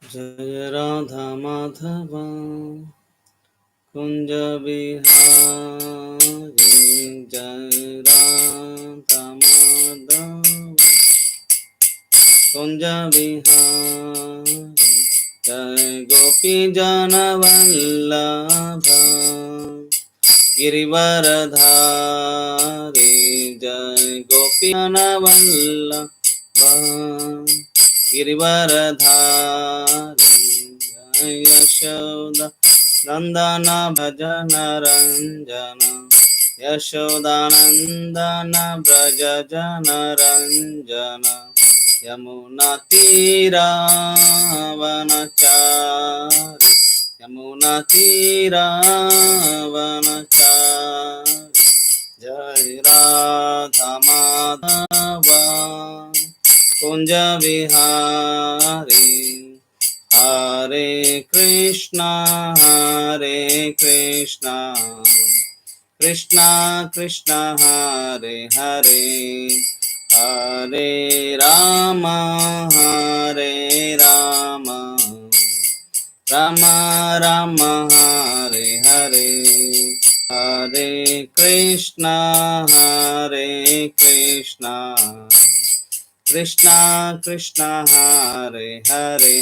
जय राधा माधव कुंज बिहारी, जय राधा माधव कुंज बिहारी, जय गोपी जन वल्लभ गिरिवरधारी, जय गोपी जन वल्लभ गिरिवरधारी, जय यशोदा नंदन भजन रंजन, यशोदानंदन ब्रज जन रंजन, यमुना तीरावनचारि, यमुना तीरावनचारि, जय राधा माधव कुंज विहारी, हरे कृष्णा कृष्णा कृष्णा हरे हरे, हरे राम राम राम हरे हरे, हरे कृष्णा कृष्णा कृष्णा हरे हरे,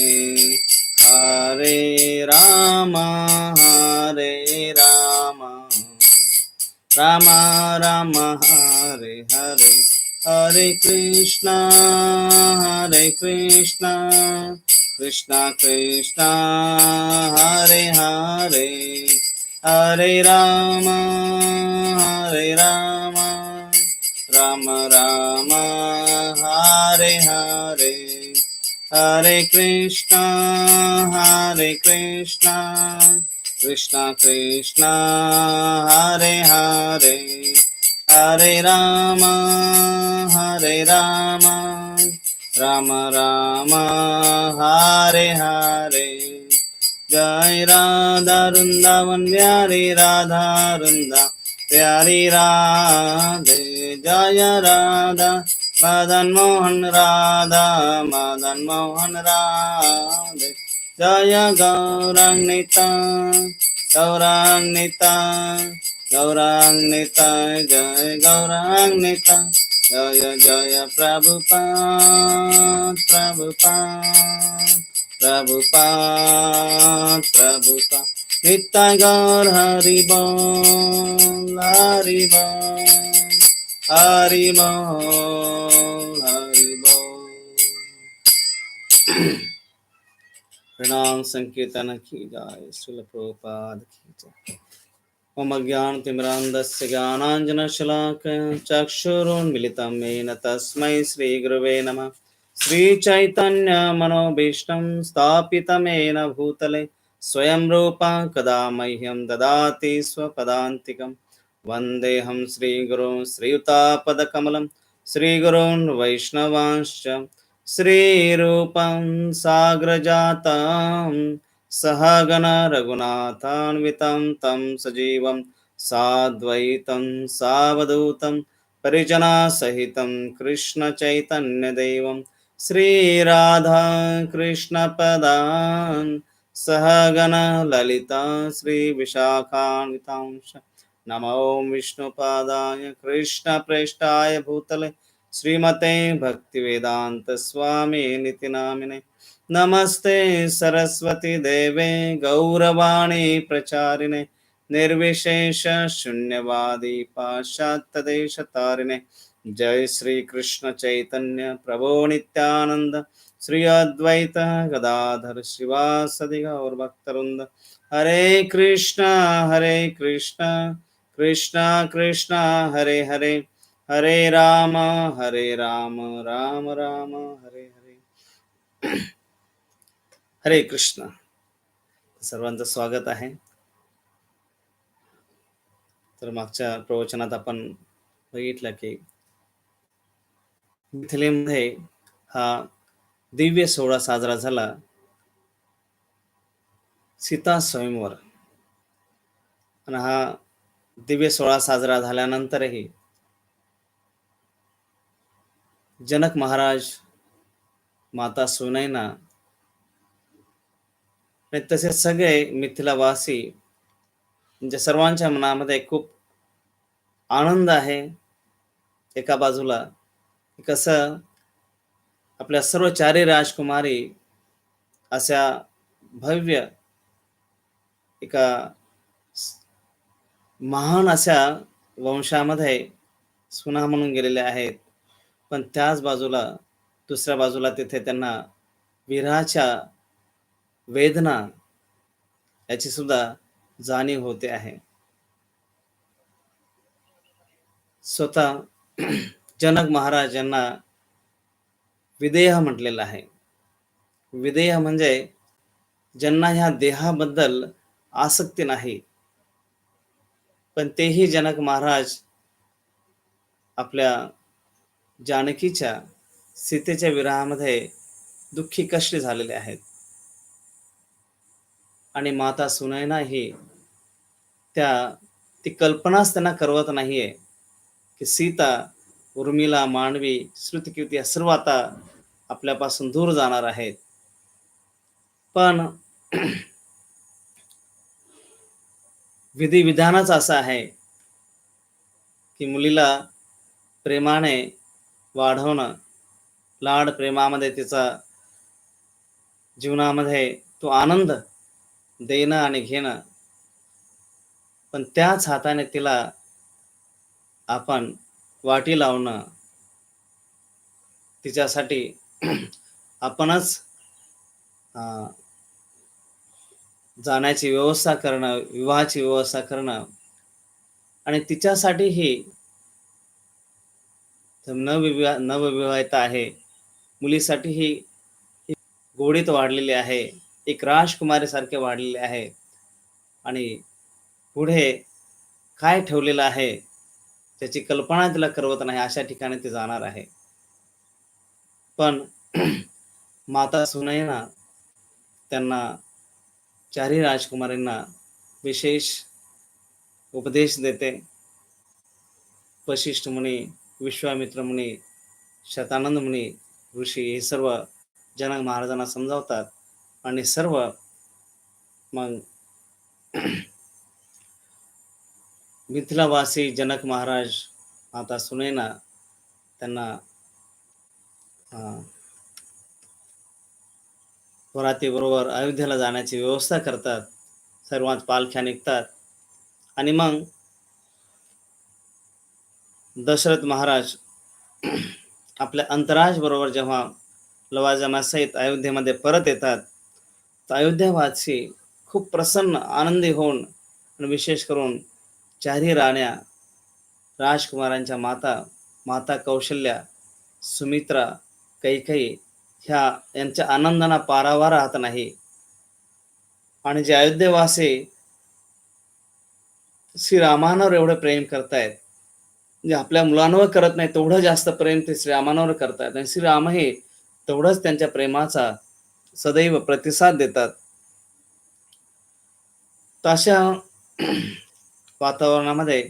हरे राम राम राम हरे हरे, हरे कृष्णा कृष्णा कृष्णा हरे हरे, हरे राम राम राम हरे हरे, हरे कृष्णा कृष्णा कृष्णा हरे हरे, हरे राम राम राम हरे हरे, जय राधा वृंदावन प्यारी राधा वृंदा प्यारी राधे, जय राधा मदन मोहन राधे, जय गौरांगनिता जय गौरांगनिता, जय जय प्रभुपाद नित्य गौर हरि बोल हरि बोल हरि बोल हरि बोल। प्रणाम संकीर्तन की जाय, श्रील प्रभुपाद की जय। मम ज्ञानतिमिरान्धस्य ज्ञानाञ्जनशलाकया चक्षुरुन्मिलितं येन तस्मै श्रीगुरवे नमः। श्रीचैतन्यमनोभीष्टं स्थापितं येन भूतले स्वयं रूपा कदा मह्यं ददाति स्वपदान्तिकं। वन्देऽहं श्रीगुरुं श्रीयुतापदकमलं श्रीगुरून् वैष्णवांश्च श्रीरूपं साग्रजातं सहगण रघुनाथान्वितं तं सजीवं साद्वैतं सावधूतं परिजनासहितं कृष्णचैतन्यदेवं श्रीराधा कृष्णपदान् सहगण ललिता श्रीविशाखान्वितांश। नमो विष्णुपादाय कृष्णप्रेष्ठाय भूतले श्रीमते भक्तिवेदांत स्वामी निति नामिने, नमस्ते सरस्वती देवे गौरवाणी प्रचारिणे, निर्विशेष शून्यवादी पाश्चात्यदेशतारिणे। जय श्री कृष्ण चैतन्य प्रभो नित्यानंद, श्री अद्वैत गदाधर शिवासदि गौर भक्तवृंद। हरे कृष्णा कृष्णा कृष्णा हरे हरे, हरे राम राम राम हरे हरे। हरे कृष्ण। सर्वांचं स्वागत आहे। तर मागच्या प्रवचनात आपण बघितलं की मिथिलेमध्ये हा दिव्य सोहळा साजरा झाला, सीता स्वयंवर। आणि हा दिव्य सोहळा साजरा झाल्यानंतरही जनक महाराज माता सुनैना आणि तसे सगळे मिथिलावासी म्हणजे सर्वांच्या मनामध्ये खूप आनंद आहे. एका बाजूला कसं आपल्या सर्व चारी राजकुमारी अशा भव्य एका महान अशा वंशामध्ये सुना म्हणून गेलेल्या आहेत. पण त्याच बाजूला दुसऱ्या बाजूला तिथे त्यांना विरहाच्या वेदना याची सुद्धा जाणीव होते आहे. स्वतः जनक महाराज यांना विदेह म्हटलेलं आहे. विदेह म्हणजे ज्यांना ह्या देहाबद्दल आसक्ती नाही, पण तेही जनक महाराज आपल्या जानकीच्या सीतेच्या विरहामध्ये दुःखी कष्टी झालेले आहेत. आणि माता सुनैना ही त्या ती कल्पनाच त्यांना करवत नाहीये की सीता, उर्मिला, मांडवी, श्रुतकीर्ती या सर्व आता आपल्यापासून दूर जाणार आहेत. पण विधिविधानच असं आहे की मुलीला प्रेमाने वाढवणं, लाड प्रेमामध्ये तिचा जीवनामध्ये तो आनंद देणं आणि घेणं, पण त्याच हाताने तिला आपण वाटी लावणं, तिच्यासाठी आपणच जाण्याची व्यवस्था करणं, विवाहाची व्यवस्था करणं आणि तिच्यासाठीही नवविवाहित आहे, मुलीसाठीही गोडीत वाढलेली आहे, एक राजकुमारीसारखे वाढलेले आहे आणि पुढे काय ठेवलेलं आहे त्याची कल्पना तिला करवत नाही, अशा ठिकाणी ती जाणार आहे. पण माता सुनैना त्यांना चारही राजकुमारींना विशेष उपदेश देते. वशिष्ठ मुनी, विश्वामित्र मुनी, शतानंद मुनी ऋषी हे सर्व जनक महाराजांना समजावतात आणि सर्व मग मिथिलावासी जनक महाराज, माता सुनैना त्यांना वरातीबरोबर अयोध्येला जाण्याची व्यवस्था करतात. सर्वांच पालख्या निघतात आणि मग दशरथ महाराज आपल्या अंतराज बरोबर जेव्हा लवाजमासहित अयोध्येमध्ये परत येतात, तर अयोध्यावासी खूप प्रसन्न आनंदी होऊन आणि विशेष करून चारही राण्या राजकुमारांच्या माता, माता कौशल्या, सुमित्रा, कैकेयी ह्या यांच्या आनंदाना पारावार राहत नाही. आणि जे अयोध्येवासी श्रीरामांवर एवढं प्रेम करतायत, म्हणजे आपल्या मुलांवर करत नाही तेवढं जास्त प्रेम ते श्रीरामांवर करतायत आणि श्रीरामही तेवढंच त्यांच्या प्रेमाचा सदैव प्रतिसाद देतात. तशा वातावरणामध्ये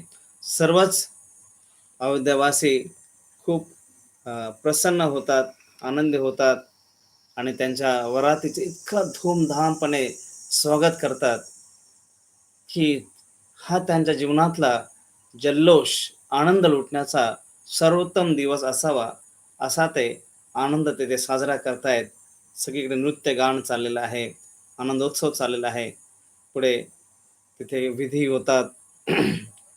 सर्वच अयोध्यावासी खूप प्रसन्न होतात, आनंदी होतात आणि त्यांच्या वरातीचे इतकं धूमधामपणे स्वागत करतात की हा त्यांच्या जीवनातला जल्लोष, आनंद लुटण्याचा सर्वोत्तम दिवस असावा, असा ते आनंद ते साजरा करतायत. सगळीकडे नृत्य गान चाललेलं आहे, आनंदोत्सव चाललेला आहे. पुढे तिथे विधी होतात.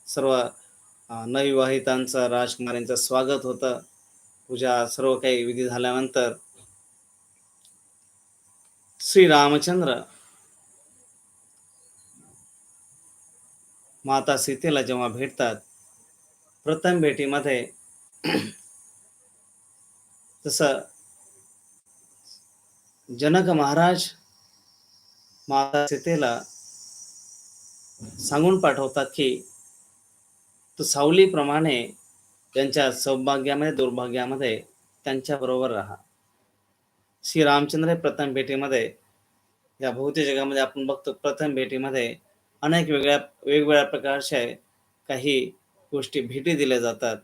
सर्व नवविवाहितांचं, राजकुमारींचं स्वागत होतं. पूजा सर्व काही विधी झाल्यानंतर श्री रामचंद्र माता सीतेला जेव्हा भेटतात, प्रथम भेटीमध्ये तसं जनक महाराज माता सीतेला सांगून पाठवतात की तू सावलीप्रमाणे त्यांच्या सौभाग्यामध्ये दुर्भाग्यामध्ये त्यांच्या बरोबर राहा. श्री रामचंद्र प्रथम भेटीमध्ये या भौतिक जगामध्ये आपण बघतो, प्रथम भेटीमध्ये अनेक वेगवेगळ्या प्रकारच्या काही गोष्टी भेटी दिल्या जातात.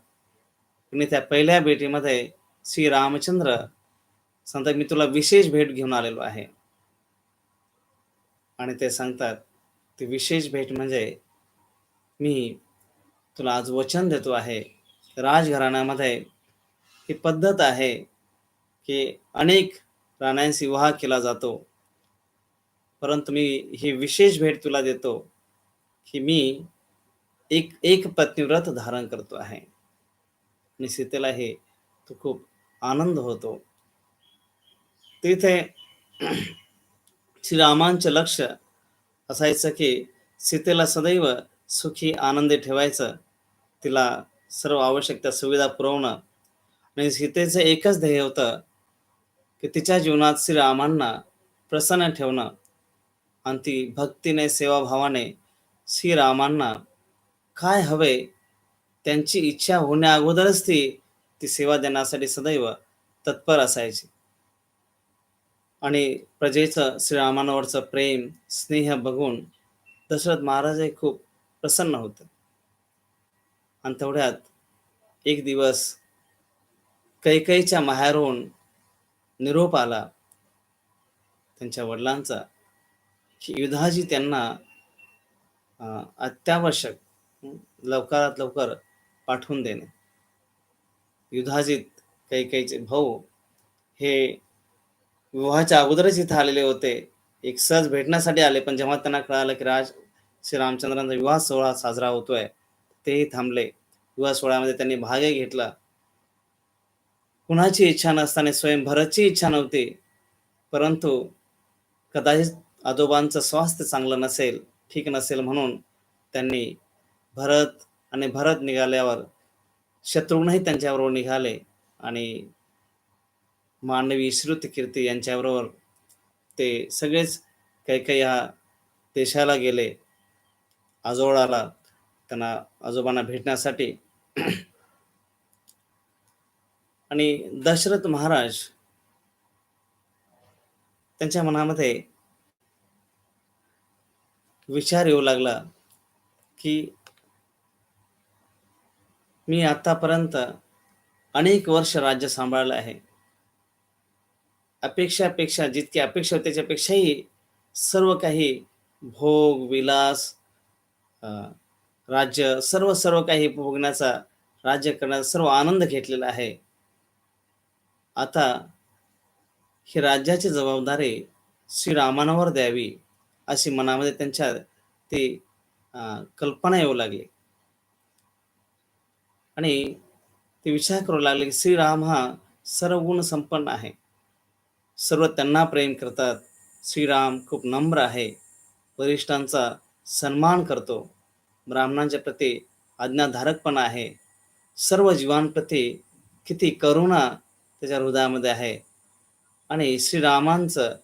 आणि त्या पहिल्या भेटीमध्ये श्री रामचंद्र सांगतात, मी तुला विशेष भेट घेऊन आलेलो आहे. आणि ते सांगतात, ती विशेष भेट म्हणजे मी तुला आज वचन देतो आहे. राजघराण्यामध्ये ही पद्धत आहे, की अनेक राण्यांशी विवाह केला जातो. परंतु मी ही विशेष भेट तुला देतो, की मी एक एक पत्नीव्रत धारण करतो आहे. आणि सीतेला हे तो खूप आनंद होतो. तिथे श्रीरामांचे लक्ष असायचं, की सीतेला सदैव सुखी आनंदी ठेवायचं, तिला सर्व आवश्यक त्या सुविधा पुरवणं. आणि सीतेचं एकच ध्येय होतं, की तिच्या जीवनात श्रीरामांना प्रसन्न ठेवणं आणि ती भक्तीने, सेवाभावाने श्रीरामांना काय हवे त्यांची इच्छा होण्या अगोदरच ती ती सेवा देण्यासाठी सदैव तत्पर असायची. आणि प्रजेचं श्रीरामांवरचं प्रेम, स्नेह बघून दशरथ महाराजही खूप प्रसन्न होते. आणि तेवढ्यात एक दिवस कैकेयीच्या माहेरहून निरोप आला त्यांच्या वडिलांचा, की युधाजी त्यांना अत्यावश्यक लवकरात लवकर पाठवून देणे. युधाजित कैकेयीचे भाऊ हे विवाहाच्या अगोदरच इथे आलेले होते. एक सहज भेटण्यासाठी आले, पण जेव्हा त्यांना कळालं की श्री रामचंद्रांचा विवाह सोहळा साजरा होतोय, तेही थांबले. विवाह सोहळ्यामध्ये त्यांनी भागही घेतला. कुणाची इच्छा नसताना स्वयं भरतची इच्छा नव्हती, परंतु कदाचित आजोबांचं स्वास्थ्य चांगलं नसेल, ठीक नसेल म्हणून त्यांनी भरत निघाल्यावर शत्रुघ्नही त्यांच्याबरोबर निघाले आणि मांडवी, श्रुतकीर्ती यांच्याबरोबर ते सगळेच कैकेयी ह्या देशाला गेले, आजोळाला त्यांना आजोबांना भेटण्यासाठी. आणि दशरथ महाराज त्यांच्या मनामध्ये विचार येऊ लागला, की मी आतापर्यंत अनेक वर्ष राज्य सांभाळलं आहे. अपेक्षापेक्षा जितकी अपेक्षा होती त्याच्यापेक्षाही सर्व काही भोग, विलास, अ, राज्य सर्व काही भोगण्याचा, राज्य करण्याचा सर्व आनंद घेतलेला आहे. आता ही राज्याची जबाबदारी श्रीरामांवर द्यावी, अशी मनामध्ये त्यांच्या ती कल्पना येऊ लागली. आणि ते विचार करू लागले, की श्रीराम हा सर्व गुण संपन्न आहे. सर्व त्यांना प्रेम करतात. श्रीराम खूप नम्र आहे. वरिष्ठांचा सन्मान करतो. ब्राह्मणांच्या प्रती आज्ञाधारकपणा आहे. सर्व जीवांप्रती किती करुणा त्याच्या हृदयामध्ये आहे. आणि श्रीरामांचं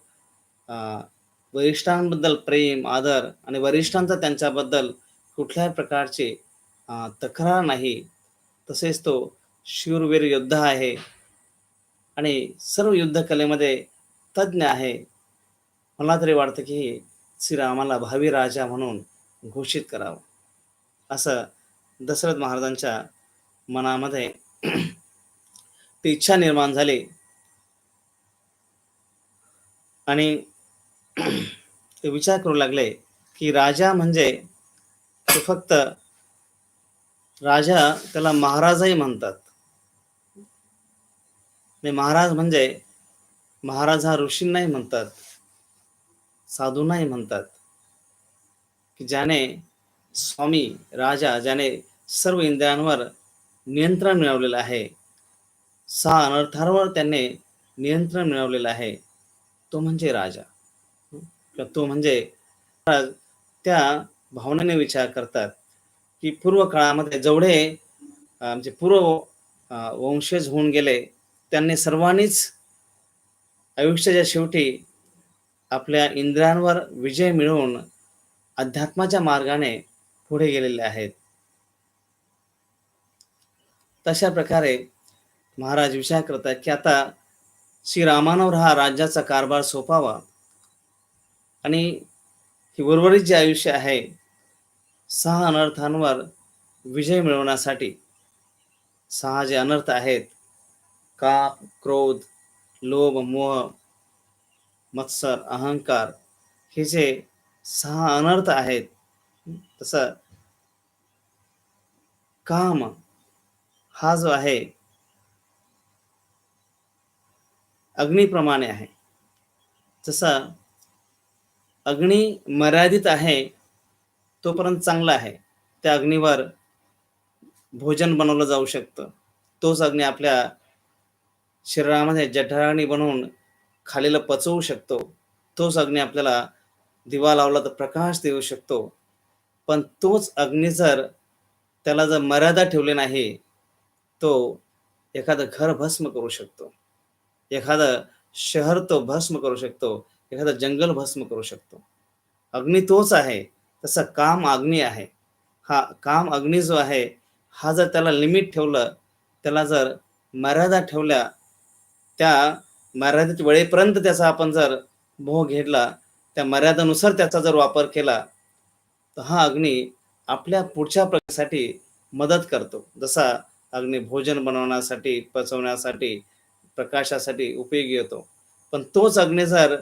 वरिष्ठांबद्दल प्रेम, आदर आणि वरिष्ठांचा त्यांच्याबद्दल कुठल्याही प्रकारची तक्रार नाही. तसेच तो शूरवीर योद्धा आहे आणि सर्व युद्धकलेमध्ये तज्ञ आहे. मला तरी वाटतं की श्रीरामाला भावी राजा म्हणून घोषित करावं, असं दशरथ महाराजांच्या मनामध्ये ती इच्छा निर्माण झाली. आणि ते विचार करू लागले, की राजा म्हणजे तो फक्त राजा, त्याला महाराजही म्हणतात. महाराज म्हणजे महाराज हा ऋषींनाही म्हणतात, साधूंनाही म्हणतात, की ज्याने स्वामी राजा, ज्याने सर्व इंद्रियांवर नियंत्रण मिळवलेलं आहे, 6 अनर्थांवर त्याने नियंत्रण मिळवलेलं आहे, तो म्हणजे राजा. तो म्हणजे त्या भावनेने विचार करतात, की पूर्व काळामध्ये जेवढे आमचे पूर्व वंशज होऊन गेले, त्यांनी सर्वांनीच आयुष्याच्या शेवटी आपल्या इंद्रियांवर विजय मिळवून अध्यात्माच्या मार्गाने पुढे गेलेले आहेत. तशा प्रकारे महाराज विचार करतात, की आता श्रीरामांवर हा राज्याचा कारभार सोपावा आणि ही उर्वरित जे आयुष्य आहे 6 अनर्थांवर विजय मिळवण्यासाठी, 6 जे अनर्थ आहेत, काम, क्रोध, लोभ, मोह, मत्सर, अहंकार, हे जे 6 अनर्थ आहेत. तसं काम हा जो आहे अग्नीप्रमाणे आहे. जसा अग्नी मर्यादित आहे तोपर्यंत चांगला आहे. त्या अग्नीवर भोजन बनवलं जाऊ शकतं. तोच अग्नी आपल्या शरीरामध्ये जठराग्नी बनवून खालेलं पचवू शकतो. तोच अग्नी आपल्याला दिवा लावला तर प्रकाश देऊ शकतो. पण तोच अग्नी जर त्याला जर मर्यादा ठेवली नाही, तो एखादं घर भस्म करू शकतो. एखादं शहर तो भस्म करू शकतो. एखादं जंगल भस्म करू शकतो. अग्नी तोच आहे. तसा काम अग्नी आहे. हा काम अग्नी जो आहे, हा जर त्याला लिमिट ठेवलं, त्याला जर मर्यादा ठेवल्या, त्या मर्यादित वेळेपर्यंत त्याचा आपण जर भोग घेतला, त्या मर्यादेनुसार त्याचा जर वापर केला, तर हा अग्नी आपल्या पुढच्या प्रगतीसाठी मदत करतो. जसा अग्नी भोजन बनवण्यासाठी, पचवण्यासाठी, प्रकाशासाठी उपयोगी येतो. पण तोच अग्नी जर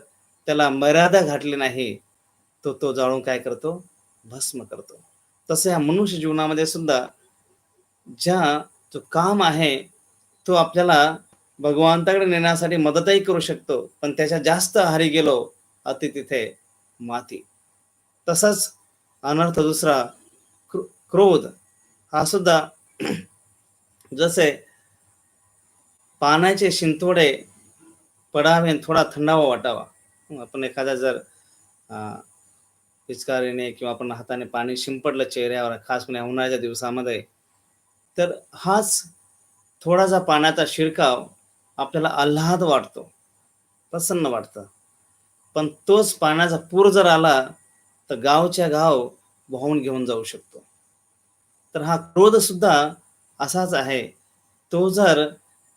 त्याला मर्यादा घातली नाही, तर तो जाळून काय करतो? भस्म करतो. तसं या मनुष्य जीवनामध्ये सुद्धा ज्या जो काम आहे, तो आपल्याला भगवंताकडे नेण्यासाठी मदतही करू शकतो. पण त्याच्या जास्त आहारी गेलो, अति तिथे माती. तसाच अनर्थ दुसरा क्रोध हा सुद्धा जसे पाण्याचे शिंतोडे पडावे आणि थोडा थंडावा वाटावा. आपण एखादा जर अ, पिचकारीने किंवा आपण हाताने पाणी शिंपडलं चेहऱ्यावर, खास करून उन्हाळ्याच्या दिवसामध्ये, तर हाच थोडासा पाण्याचा शिरकाव आपल्याला आल्हाद वाटतो, प्रसन्न वाटतं. पण तोच पाण्याचा पूर जर आला, तर गावच्या गाव वाहून घेऊन जाऊ शकतो. तर हा क्रोध सुद्धा असाच आहे. तो जर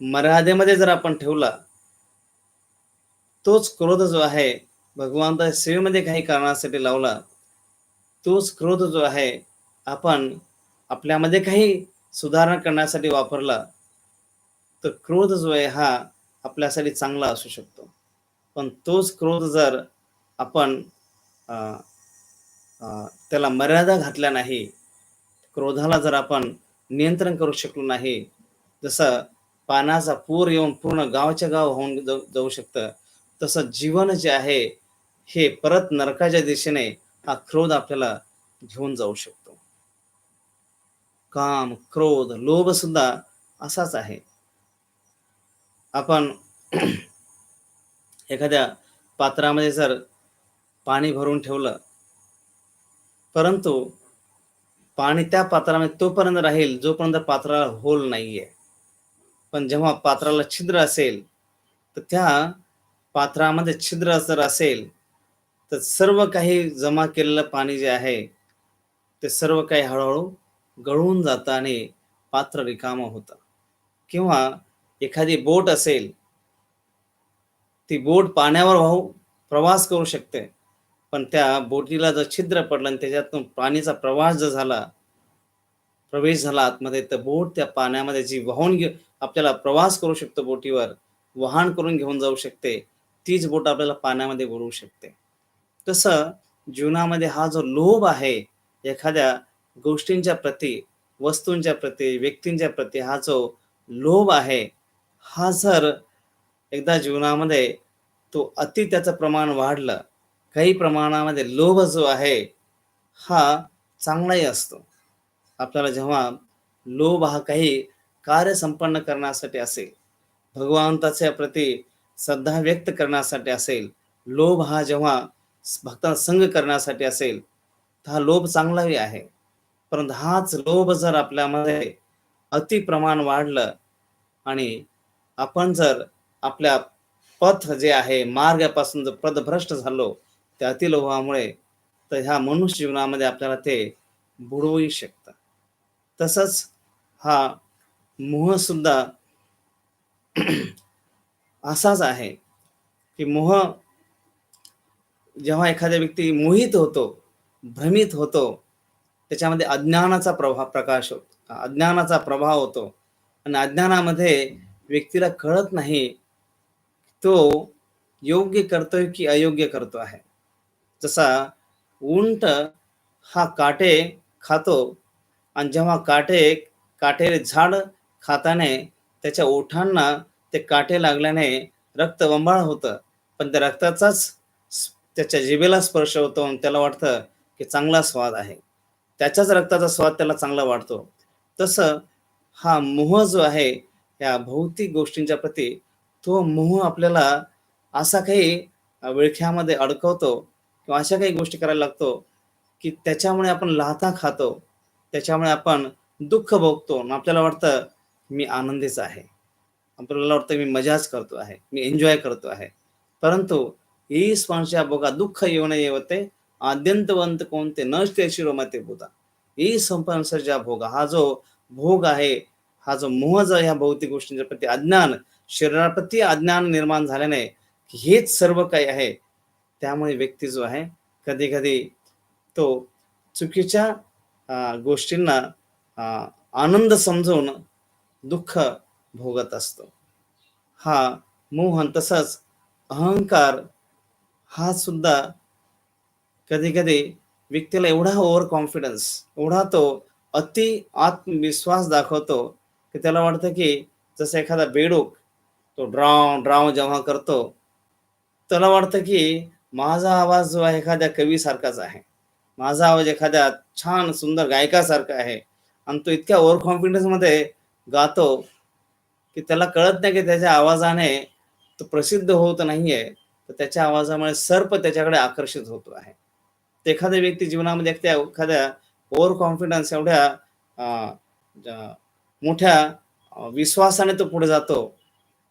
मर्यादेमध्ये जर आपण ठेवला, तोच क्रोध जो आहे भगवंता सेवेमध्ये काही कारणासाठी लावला, तोच क्रोध जो आहे आपण आपल्यामध्ये काही सुधारणा करण्यासाठी वापरला, तर क्रोध जो आहे हा आपल्यासाठी चांगला असू शकतो. पण तोच क्रोध जर आपण अ, त्याला मर्यादा घातल्या नाही, क्रोधाला जर आपण नियंत्रण करू शकलो नाही, जसं पाण्याचा पूर येऊन पूर्ण गावाच्या गाव होऊन जाऊ शकतं, तसं जीवन जे आहे, हे परत नरकाच्या दिशेने हा क्रोध आपल्याला घेऊन जाऊ शकतो. काम, क्रोध, लोभ सुद्धा असाच आहे. आपण एखाद्या पात्रामध्ये जर पाणी भरून ठेवलं, परंतु पाणी त्या पात्रामध्ये तोपर्यंत राहील जोपर्यंत पात्राला होल नाहीये. पण जेव्हा पात्राला छिद्र असेल, तर त्या पात्रामध्ये छिद्र जर असेल, तर सर्व काही जमा केलेलं पाणी जे आहे, ते सर्व काही हळू गळून जातं आणि पात्र रिकामं होतं. किंवा एखादी बोट असेल, ती बोट पाण्यावर प्रवास करू शकते. पण त्या बोटीला जर छिद्र पडलं आणि त्याच्यातून पाणीचा प्रवास जर झाला, प्रवेश झाला आतमध्ये, तर बोट त्या पाण्यामध्ये जी वाहून आपल्याला प्रवास करू शकतो बोटीवर, वहाण करून घेऊन जाऊ शकते. तीच बोट आपल्याला पाण्यामध्ये बुडवू शकते. तसं जीवनामध्ये हा जो लोभ आहे, एखाद्या गोष्टींच्या प्रती, वस्तूंच्या प्रती, व्यक्तींच्या प्रती हा जो लोभ आहे, हा जर एकदा जीवनामध्ये तो अति त्याचं प्रमाण वाढलं, काही प्रमाणामध्ये लोभ जो आहे, हा चांगलाही असतो. आपल्याला जेव्हा लोभ हा काही कार्य संपन्न करण्यासाठी असेल, भगवंताच्या प्रती श्रद्धा व्यक्त करण्यासाठी असेल, लोभ हा जेव्हा भक्तांना संग करण्यासाठी असेल, तर हा लोभ चांगलाही आहे. परंतु हाच लोभ जर आपल्यामध्ये अति प्रमाण वाढलं आणि आपण जर आपल्या पथ जे आहे, मार्गापासून जर पथभ्रष्ट झालो, त्या अतिलोभामुळे, तर ह्या मनुष्य जीवनामध्ये आपल्याला ते बुडवूही शकतं. तसंच हा मोह सुद्धा असाच आहे, की मोह जेव्हा एखादा व्यक्ती मोहित होतो, भ्रमित होतो, त्याच्यामध्ये अज्ञानाचा प्रकाश होतो. अज्ञानाचा प्रभाव होतो आणि अज्ञानामध्ये व्यक्तीला कळत नाही, तो योग्य करतोय की अयोग्य करतो आहे. जसा उंट हा काटे खातो आणि जेव्हा काटेरी झाड खाताने त्याच्या ओठांना ते काटे लागल्याने रक्त बंबाळ होतं, पण त्या रक्ताचाच त्याच्या जिभेला स्पर्श होतो आणि त्याला वाटतं की चांगला स्वाद आहे, त्याच्याच रक्ताचा स्वाद त्याला चांगला वाटतो. तसं हा मोह जो आहे या भौतिक गोष्टींच्या प्रती, तो मोह आपल्याला असा काही विळख्यामध्ये अडकवतो किंवा अशा काही गोष्टी करायला लागतो की त्याच्यामुळे आपण लाथा खातो, त्याच्यामुळे आपण दुःख भोगतो आणि आपल्याला वाटतं मी आनंदीच आहे, आपल्याला वाटतं मी मजाच करतो आहे, मी एन्जॉय करतो आहे. परंतु ही स्पर्शा भोगा दुःख येऊन येवते आद्यंतवंत कोणते नष्टे शिरोमते बुधा. ही संपन्नसर्जा भोग, हा जो भोग आहे, हा जो मोह जो ह्या भौतिक गोष्टींच्या प्रती अज्ञान, शरीराप्रती अज्ञान निर्माण झाल्याने हेच सर्व काही आहे, त्यामुळे व्यक्ती जो आहे कधी कधी तो चुकीच्या गोष्टींना आनंद समजून दुःख भोगत असतो. हा मोह आणि तसाच अहंकार हा सुद्धा कधी कधी व्यक्तीला एवढा ओव्हर कॉन्फिडन्स, एवढा तो अति आत्मविश्वास दाखवतो की त्याला वाटतं की जसं एखादा बेडूक तो ड्राव ड्राव जेव्हा करतो, त्याला वाटतं की माझा आवाज जो आहे एखाद्या कवीसारखाच आहे, माझा आवाज एखाद्या छान सुंदर गायकासारखा आहे, आणि तो इतक्या ओव्हर कॉन्फिडन्स मध्ये गातो की त्याला कळत नाही की त्याच्या आवाजाने तो प्रसिद्ध होत नाहीये, तर त्याच्या आवाजामुळे सर्प त्याच्याकडे आकर्षित होतो आहे. तर एखाद्या व्यक्ती जीवनामध्ये एखाद्या ओव्हर कॉन्फिडन्स एवढ्या मोठ्या विश्वासाने तो पुढे जातो,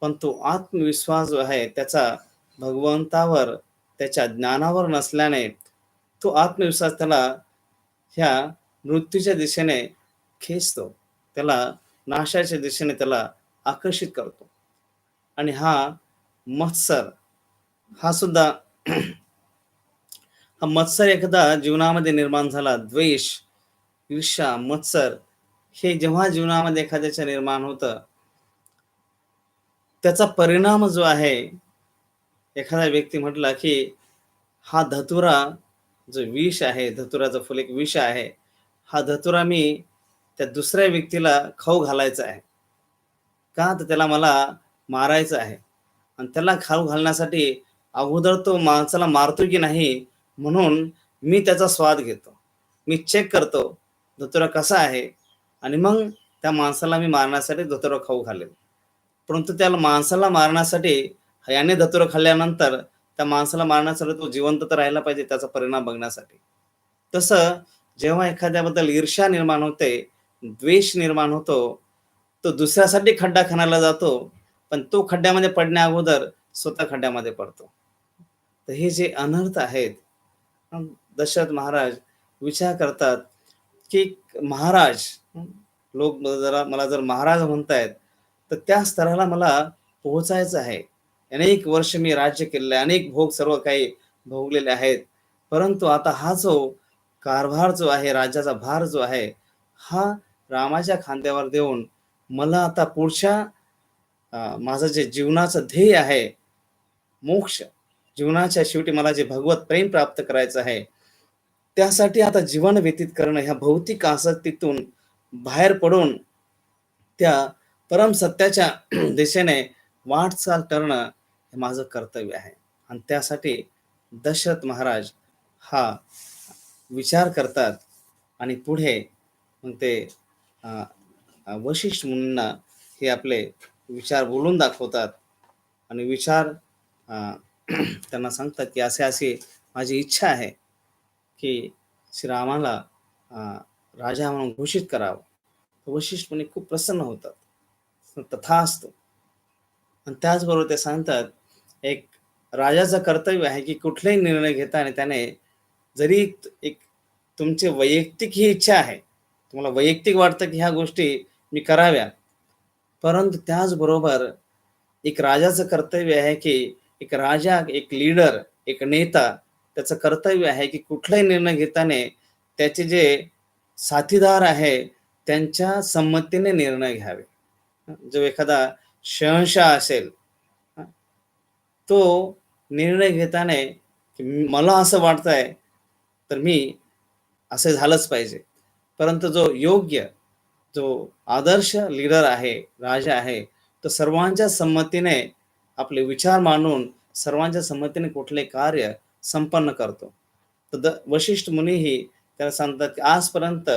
पण तो आत्मविश्वास जो आहे त्याचा भगवंतावर, त्याच्या ज्ञानावर नसल्याने तो आत्मविश्वास त्याला ह्या मृत्यूच्या दिशेने खेचतो, त्याला नाशाच्या दिशेने त्याला आकर्षित करतो. आणि हा मत्सर हा सुद्धा हा मत्सर एकदा जीवनामध्ये निर्माण झाला, द्वेष, ईर्ष्या, मत्सर हे जेव्हा जीवनामध्ये एखाद्याच्या निर्माण होतं, त्याचा परिणाम जो आहे, एखादा व्यक्ती म्हटला की हा धतुरा जो विष आहे, धतुराचं फुल एक विष आहे, हा धतुरा मी त्या दुसऱ्या व्यक्तीला खाऊ घालायचा आहे, का तर त्याला मला मारायचं आहे. आणि त्याला खाऊ घालण्यासाठी अगोदर तो माणसाला मारतो की नाही म्हणून मी त्याचा स्वाद घेतो, मी चेक करतो धतुरा कसा आहे, आणि मग त्या माणसाला मी मारण्यासाठी धतुरा खाऊ घालेल. परंतु त्याला माणसाला मारण्यासाठी, याने धतुरा खाल्ल्यानंतर त्या माणसाला मारण्यासाठी तो जिवंत तर राहायला पाहिजे त्याचा परिणाम बघण्यासाठी. तसं जेव्हा एखाद्याबद्दल ईर्ष्या निर्माण होते, द्वेष निर्माण होतो, तो दुसऱ्यासाठी खड्डा खणायला जातो, पण तो खड्ड्यामध्ये पडण्या अगोदर स्वतः खड्ड्यामध्ये पडतो. तर हे जे अनर्थ आहेत, दशरथ महाराज विचार करतात की महाराज, लोक जरा मला जर महाराज म्हणतायत, तर त्या स्तराला मला पोहोचायचं आहे. अनेक वर्ष मी राज्य केलेलं आहे, अनेक भोग सर्व काही भोगलेले आहेत, परंतु आता हा जो कारभार जो आहे, राज्याचा भार जो आहे, हा रामाच्या खांद्यावर देऊन मला आता पुढच्या माझं जे जीवनाचं ध्येय आहे, मोक्ष, जीवनाच्या शेवटी मला जे भगवत प्रेम प्राप्त करायचं आहे, त्यासाठी आता जीवन व्यतीत करणं, ह्या भौतिक आसक्तीतून बाहेर पडून त्या परम सत्याच्या दिशेने वाटचाल करणं हे माझं कर्तव्य आहे. आणि त्यासाठी दशरथ महाराज हा विचार करतात आणि पुढे मग ते वशिष्ठ मुनींना हे आपले विचार बोलून दाखवतात आणि विचार त्यांना सांगतात की असे असे माझी इच्छा आहे की श्रीरामाला राजा म्हणून घोषित करावं. वशिष्ठ मुनी खूप प्रसन्न होतात, तथास्तु. आणि त्याचबरोबर ते सांगतात, एक राजाचं कर्तव्य आहे की कुठलाही निर्णय घेताना त्याने जरी एक तुमची वैयक्तिक ही इच्छा आहे, तुम्हाला वैयक्तिक वाटतं की ह्या गोष्टी मी कराव्या, परंतु त्याचबरोबर एक राजाचं कर्तव्य आहे की एक राजा, एक लीडर, एक नेता, त्याचं कर्तव्य आहे की कुठलाही निर्णय घेताना त्याचे जे साथीदार आहे त्यांच्या संमतीने निर्णय घ्यावे. जो एखादा शहंशाह असेल, तो निर्णय घेताना की मला असं वाटतंय, तर मी असं झालंच पाहिजे. परंतु जो आदर्श लीडर आहे, राजा आहे, तो सर्वांच्या संमतीने आपले विचार मांडून सर्वांच्या संमतीने कुठले कार्य संपन्न करतो. तर वशिष्ठ मुनीही त्याला सांगतात, की आजपर्यंत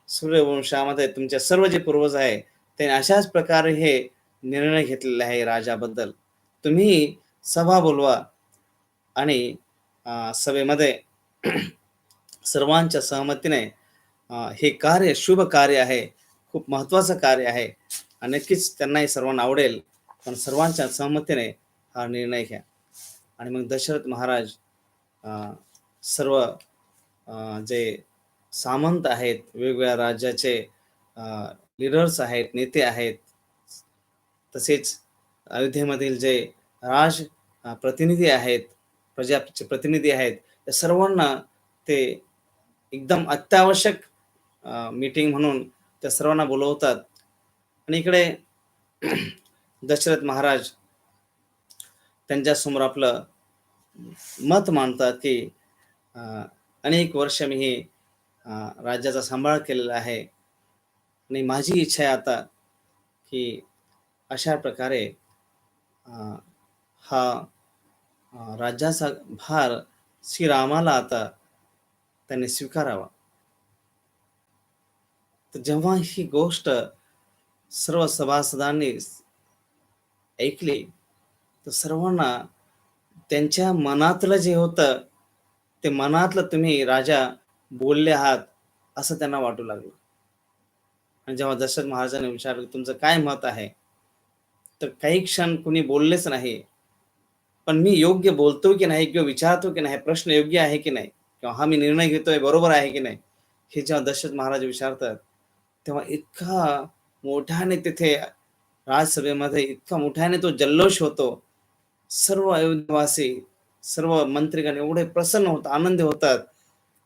सूर्यवंशामध्ये तुमचे सर्व जे पूर्वज आहे, त्यांनी अशाच प्रकारे हे निर्णय घेतलेले आहे राजाबद्दल. तुम्ही सभा बोलवा आणि सभेमध्ये सर्वांच्या सहमतीने हे कार्य शुभ कार्य आहे, खूप महत्त्वाचं कार्य आहे आणि नक्कीच त्यांनाही सर्वांना आवडेल. पण सर्वांच्या सहमतीने हा निर्णय घ्या. आणि मग दशरथ महाराज अ, सर्व जे सामंत आहेत, वेगवेगळ्या राज्याचे लीडर्स आहेत, नेते आहेत, तसेच अयोध्येमधील जे राज प्रतिनिधी आहेत, प्रजाचे प्रतिनिधी आहेत, त्या सर्वांना ते एकदम अत्यावश्यक मीटिंग म्हणून त्या सर्वांना बोलवतात. आणि इकडे दशरथ महाराज त्यांच्यासमोर आपलं मत मांडतात, की अ, अनेक वर्ष मी हे राज्याचा सांभाळ केलेला आहे आणि माझी इच्छा आहे आता, की अशा प्रकारे अ, हा राज्याचा भार श्रीरामाला आता त्यांनी स्वीकारावा. तर जेव्हा ही गोष्ट सर्व सभासदांनी ऐकली, तर सर्वांना त्यांच्या मनातलं जे होतं, ते मनातलं तुम्ही राजा बोलले आहात, असं त्यांना वाटू लागलं. आणि जेव्हा दशरथ महाराजांनी विचारलं, तुमचं काय मत आहे? तर काही क्षण कुणी बोललेच नाही. पण मी योग्य बोलतोय की नाही किंवा विचारतो की नाही, प्रश्न योग्य आहे की नाही किंवा हा मी निर्णय घेतोय बरोबर आहे की नाही, हे जेव्हा दशरथ महाराज विचारतात, तेव्हा इतका मोठ्याने तिथे राजसभेमध्ये इतका मोठ्याने तो जल्लोष होतो. सर्व अयोध्यावासी, सर्व मंत्रीगण एवढे प्रसन्न होतात, आनंदी होतात,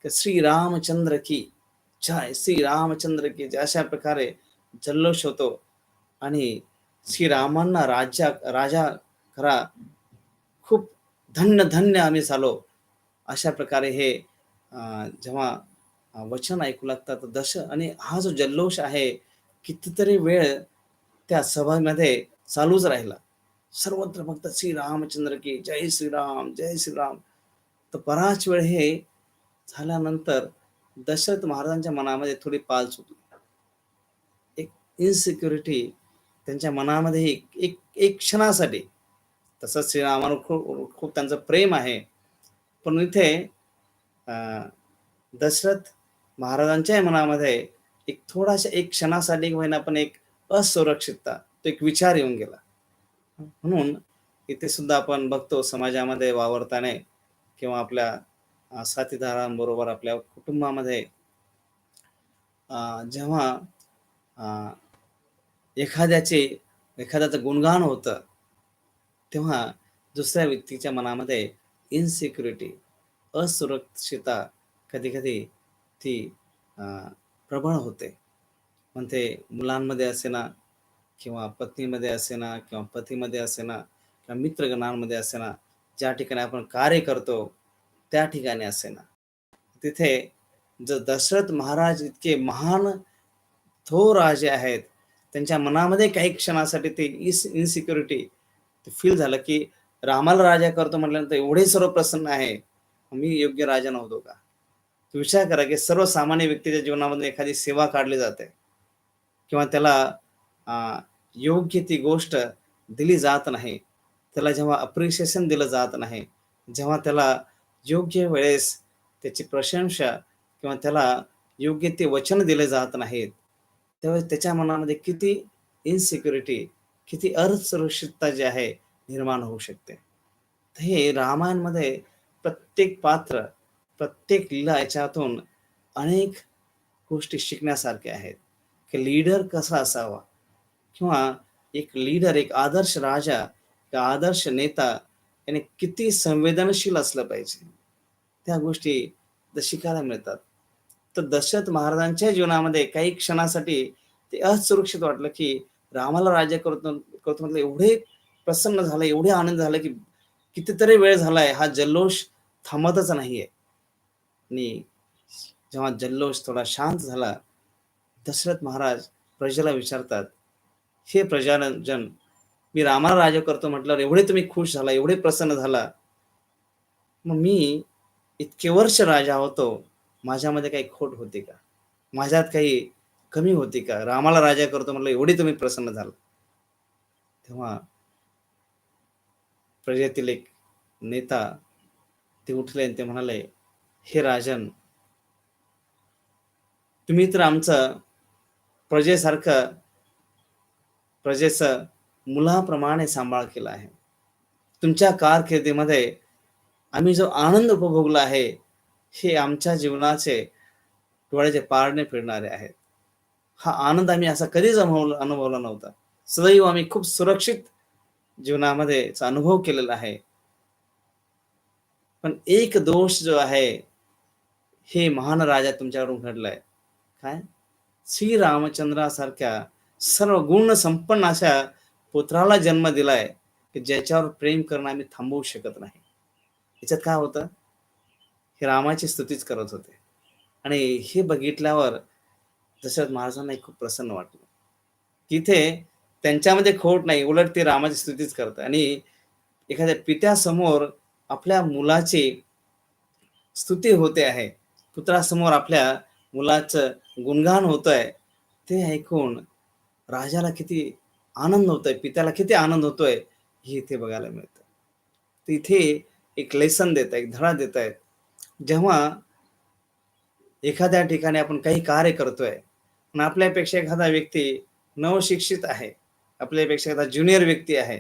की श्री रामचंद्र की जय, श्री रामचंद्र की जय, अशा प्रकारे जल्लोष होतो. आणि श्रीरामांना राजा खरा खूप धन्य धन्य आम्ही झालो. अशा प्रकारे हे जेव्हा वचन ऐकू लागतात आणि हा जो जल्लोष आहे, कितीतरी वेळ त्या सभामध्ये चालूच राहिला. सर्वत्र फक्त श्री रामचंद्र की जय श्रीराम, जय श्रीराम. तर बराच वेळ हे झाल्यानंतर दशरथ महाराजांच्या मनामध्ये थोडी पाल सुटली. एक इन्सिक्युरिटी त्यांच्या मनामध्ये एक एक एक क्षणासाठी. तसंच श्रीरामावर खूप खूप त्यांचं प्रेम आहे. पण इथे अ, दशरथ महाराजांच्या मनामध्ये एक थोडासा एक क्षणासाठी का होईना पण एक असुरक्षितता, तो एक विचार येऊन गेला. म्हणून इथे सुद्धा आपण बघतो समाजामध्ये वावरताना किंवा आपल्या साथीदारांबरोबर आपल्या कुटुंबामध्ये जेव्हा अ, एखाद्याचे एखाद्याचं गुणगान होतं, तेव्हा दुसऱ्या व्यक्तीच्या मनामध्ये इन्सिक्युरिटी, असुरक्षितता कधी-कधी ती अ, प्रबळ होते. मग ते मुलांमध्ये असेना किंवा पत्नीमध्ये असेना किंवा पतीमध्ये असेना किंवा मित्रगणांमध्ये असेना, ज्या ठिकाणी आपण कार्य करतो, त्या ठिकाणी असेना. तिथे जर दशरथ महाराज इतके महान थोर राजे आहेत, त्यांच्या मनामध्ये काही क्षणासाठी ते इन्सिक्युरिटी फील झालं, की रामाला राजा करतो म्हटल्यानंतर एवढे सर्व प्रसन्न आहे, मी योग्य राजा नव्हतो का? विचार करा, की सर्वसामान्य व्यक्तीच्या जीवनामध्ये एखादी सेवा काढली जाते किंवा त्याला अ, योग्य ती गोष्ट दिली जात नाही. त्याला जेव्हा अप्रिशिएशन दिलं जात नाही, जेव्हा त्याला योग्य वेळेस त्याची प्रशंसा किंवा त्याला योग्य ते वचन दिले जात नाहीत, त्यावेळेस त्याच्या मनामध्ये किती इन्सिक्युरिटी, किती असुरक्षितता जी आहे निर्माण होऊ शकते. तर हे रामायणमध्ये प्रत्येक पात्र, प्रत्येक लीला याच्यातून अनेक गोष्टी शिकण्यासारख्या आहेत, की लीडर कसा असावा किंवा एक लीडर, एक आदर्श राजा, एक आदर्श नेता याने किती संवेदनशील असलं पाहिजे. त्या गोष्टी शिकायला मिळतात. तर दशरथ महाराजांच्या जीवनामध्ये काही क्षणासाठी ते असुरक्षित वाटलं, की रामाला राज्य करतो करतो म्हटलं एवढे प्रसन्न झाले, एवढे आनंद झाले, की कितीतरी वेळ झालाय हा जल्लोष थांबतच नाहीये. आणि जेव्हा जल्लोष थोडा शांत झाला, दशरथ महाराज प्रजेला विचारतात, "हे प्रजाजन, मी रामाला राजा करतो म्हटल्यावर एवढे तुम्ही खुश झाला, एवढे प्रसन्न झाला. मग मी इतके वर्ष राजा होतो, माझ्यामध्ये काही खोट होती का? माझ्यात काही कमी होती का? रामाला राजा करतो म्हटलं एवढे तुम्ही प्रसन्न झाला." तेव्हा प्रजेतील एक नेता ते उठले आणि ते म्हणाले, "हे राजन, तुम्ही तर आमचं प्रजेसारखं प्रजेचं मुलाप्रमाणे सांभाळ केला आहे. तुमच्या कारकिर्दीमध्ये आम्ही जो आनंद उपभोगला आहे, हे आमच्या जीवनाचे डोळ्याचे पारणे फिरणारे आहेत. हा आनंद आम्ही असा कधीच अनुभवला नव्हता. सदैव आम्ही खूप सुरक्षित जीवनामध्ये अनुभव केलेला आहे. पण एक दोष जो आहे, हे महान राजा तुमच्याकडून घडलाय. काय? श्री रामचंद्रासारख्या सर्व गुण संपन्न अशा पुत्राला जन्म दिलाय, की ज्याच्यावर प्रेम करणं आम्ही थांबवू शकत नाही. याच्यात काय होतं? हे रामाची स्तुतीच करत होते आणि हे बघितल्यावर दशरथ महाराजांना खूप प्रसन्न वाटलं. तिथे त्यांच्यामध्ये खोट नाही, उलट ते रामाची स्तुतीच करतात आणि एखाद्या पित्यासमोर आपल्या मुलाची स्तुती होते आहे. पुत्रासमोर आपल्या मुलाचं गुणगान होतंय. ते ऐकून राजाला किती आनंद होतोय, पित्याला किती आनंद होतोय, हे इथे बघायला मिळतं. तर इथे एक लेसन देत आहेत, एक धडा देत आहेत. जेव्हा एखाद्या ठिकाणी आपण काही कार्य करतोय आणि आपल्यापेक्षा एखादा व्यक्ती नवशिक्षित आहे, आपल्यापेक्षा एखादा ज्युनियर व्यक्ती आहे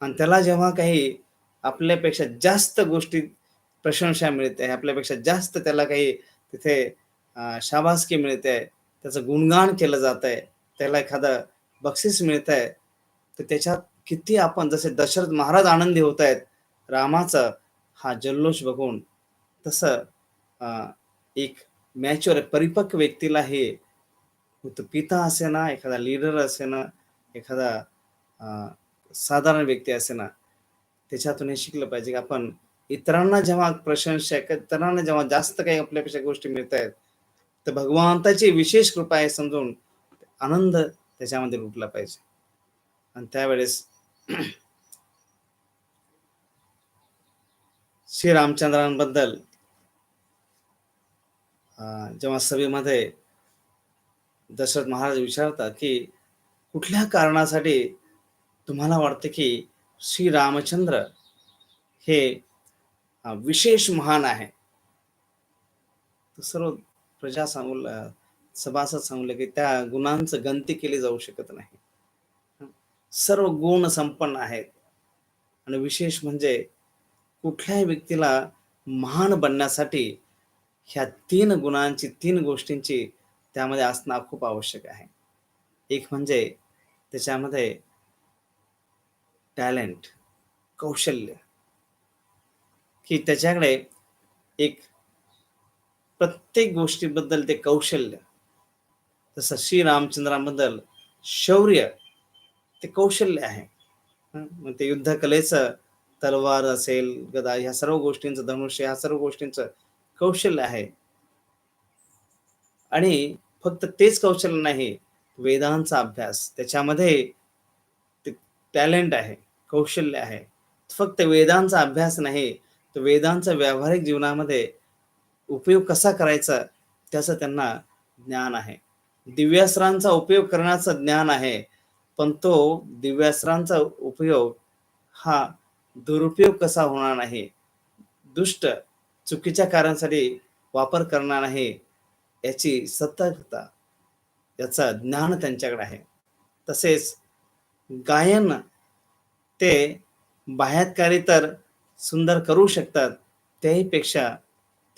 आणि त्याला जेव्हा काही आपल्यापेक्षा जास्त गोष्टी प्रशंसा मिळते आहे, आपल्यापेक्षा जास्त त्याला काही तिथे शाबासकी मिळते आहे, त्याचं गुणगान केलं जात आहे, त्याला एखादं बक्षीस मिळत आहे, तर त्याच्यात किती आपण जसे दशरथ महाराज आनंदी होत आहेत रामाचा हा जल्लोष बघून, तसं एक मॅच्युअर परिपक्व व्यक्तीला हे तो पिता असेना, एखादा लीडर असेना, एखादा साधारण व्यक्ती असेना, त्याच्यातून हे शिकलं पाहिजे की आपण इतरांना जेव्हा प्रशंसा इतरांना जेव्हा जास्त काही आपल्यापेक्षा गोष्टी मिळतायत, तर भगवंताची विशेष कृपा आहे समजून आनंद त्याच्यामध्ये लुटला पाहिजे. आणि त्यावेळेस श्री रामचंद्रांबद्दल जेव्हा सभेमध्ये दशरथ महाराज विचारतात, की कुठल्या कारणासाठी तुम्हाला वाटतं, की श्री रामचंद्र हे विशेष महान आहे? तर सर्व प्रजा सभासद सांगले, की त्या गुणांचं गणती केली जाऊ शकत नाही. सर्व गुण संपन्न आहेत आणि विशेष म्हणजे कुठल्याही व्यक्तीला महान बनण्यासाठी ह्या 3 गुणांची, 3 गोष्टींची त्यामध्ये असणं खूप आवश्यक आहे. एक म्हणजे त्याच्यामध्ये टॅलेंट, कौशल्य, की त्याच्याकडे एक प्रत्येक गोष्टीबद्दल ते कौशल्य. तसं श्री रामचंद्रांबद्दल शौर्य, ते कौशल्य आहे. मग ते युद्धकलेचं तलवार असेल, गदा ह्या सर्व गोष्टींचं, धनुष्य ह्या सर्व गोष्टींचं कौशल्य आहे. आणि फक्त तेच कौशल्य नाही, वेदांचा अभ्यास त्याच्यामध्ये ते टॅलेंट आहे, कौशल्य आहे. फक्त वेदांचा अभ्यास नाही, तर वेदांचा व्यावहारिक जीवनामध्ये उपयोग कसा करायचा त्याचं त्यांना ज्ञान आहे. दिव्यास्त्रांचा उपयोग करण्याचं ज्ञान आहे, पण तो दिव्यास्त्रांचा उपयोग हा दुरुपयोग कसा होणार नाही, दुष्ट चुकीच्या कार्यांसाठी वापर करणार नाही, याची सतर्कता, याचं ज्ञान त्यांच्याकडे आहे. तसेच गायन ते बाह्यकारी तर सुंदर करू शकतात, त्याहीपेक्षा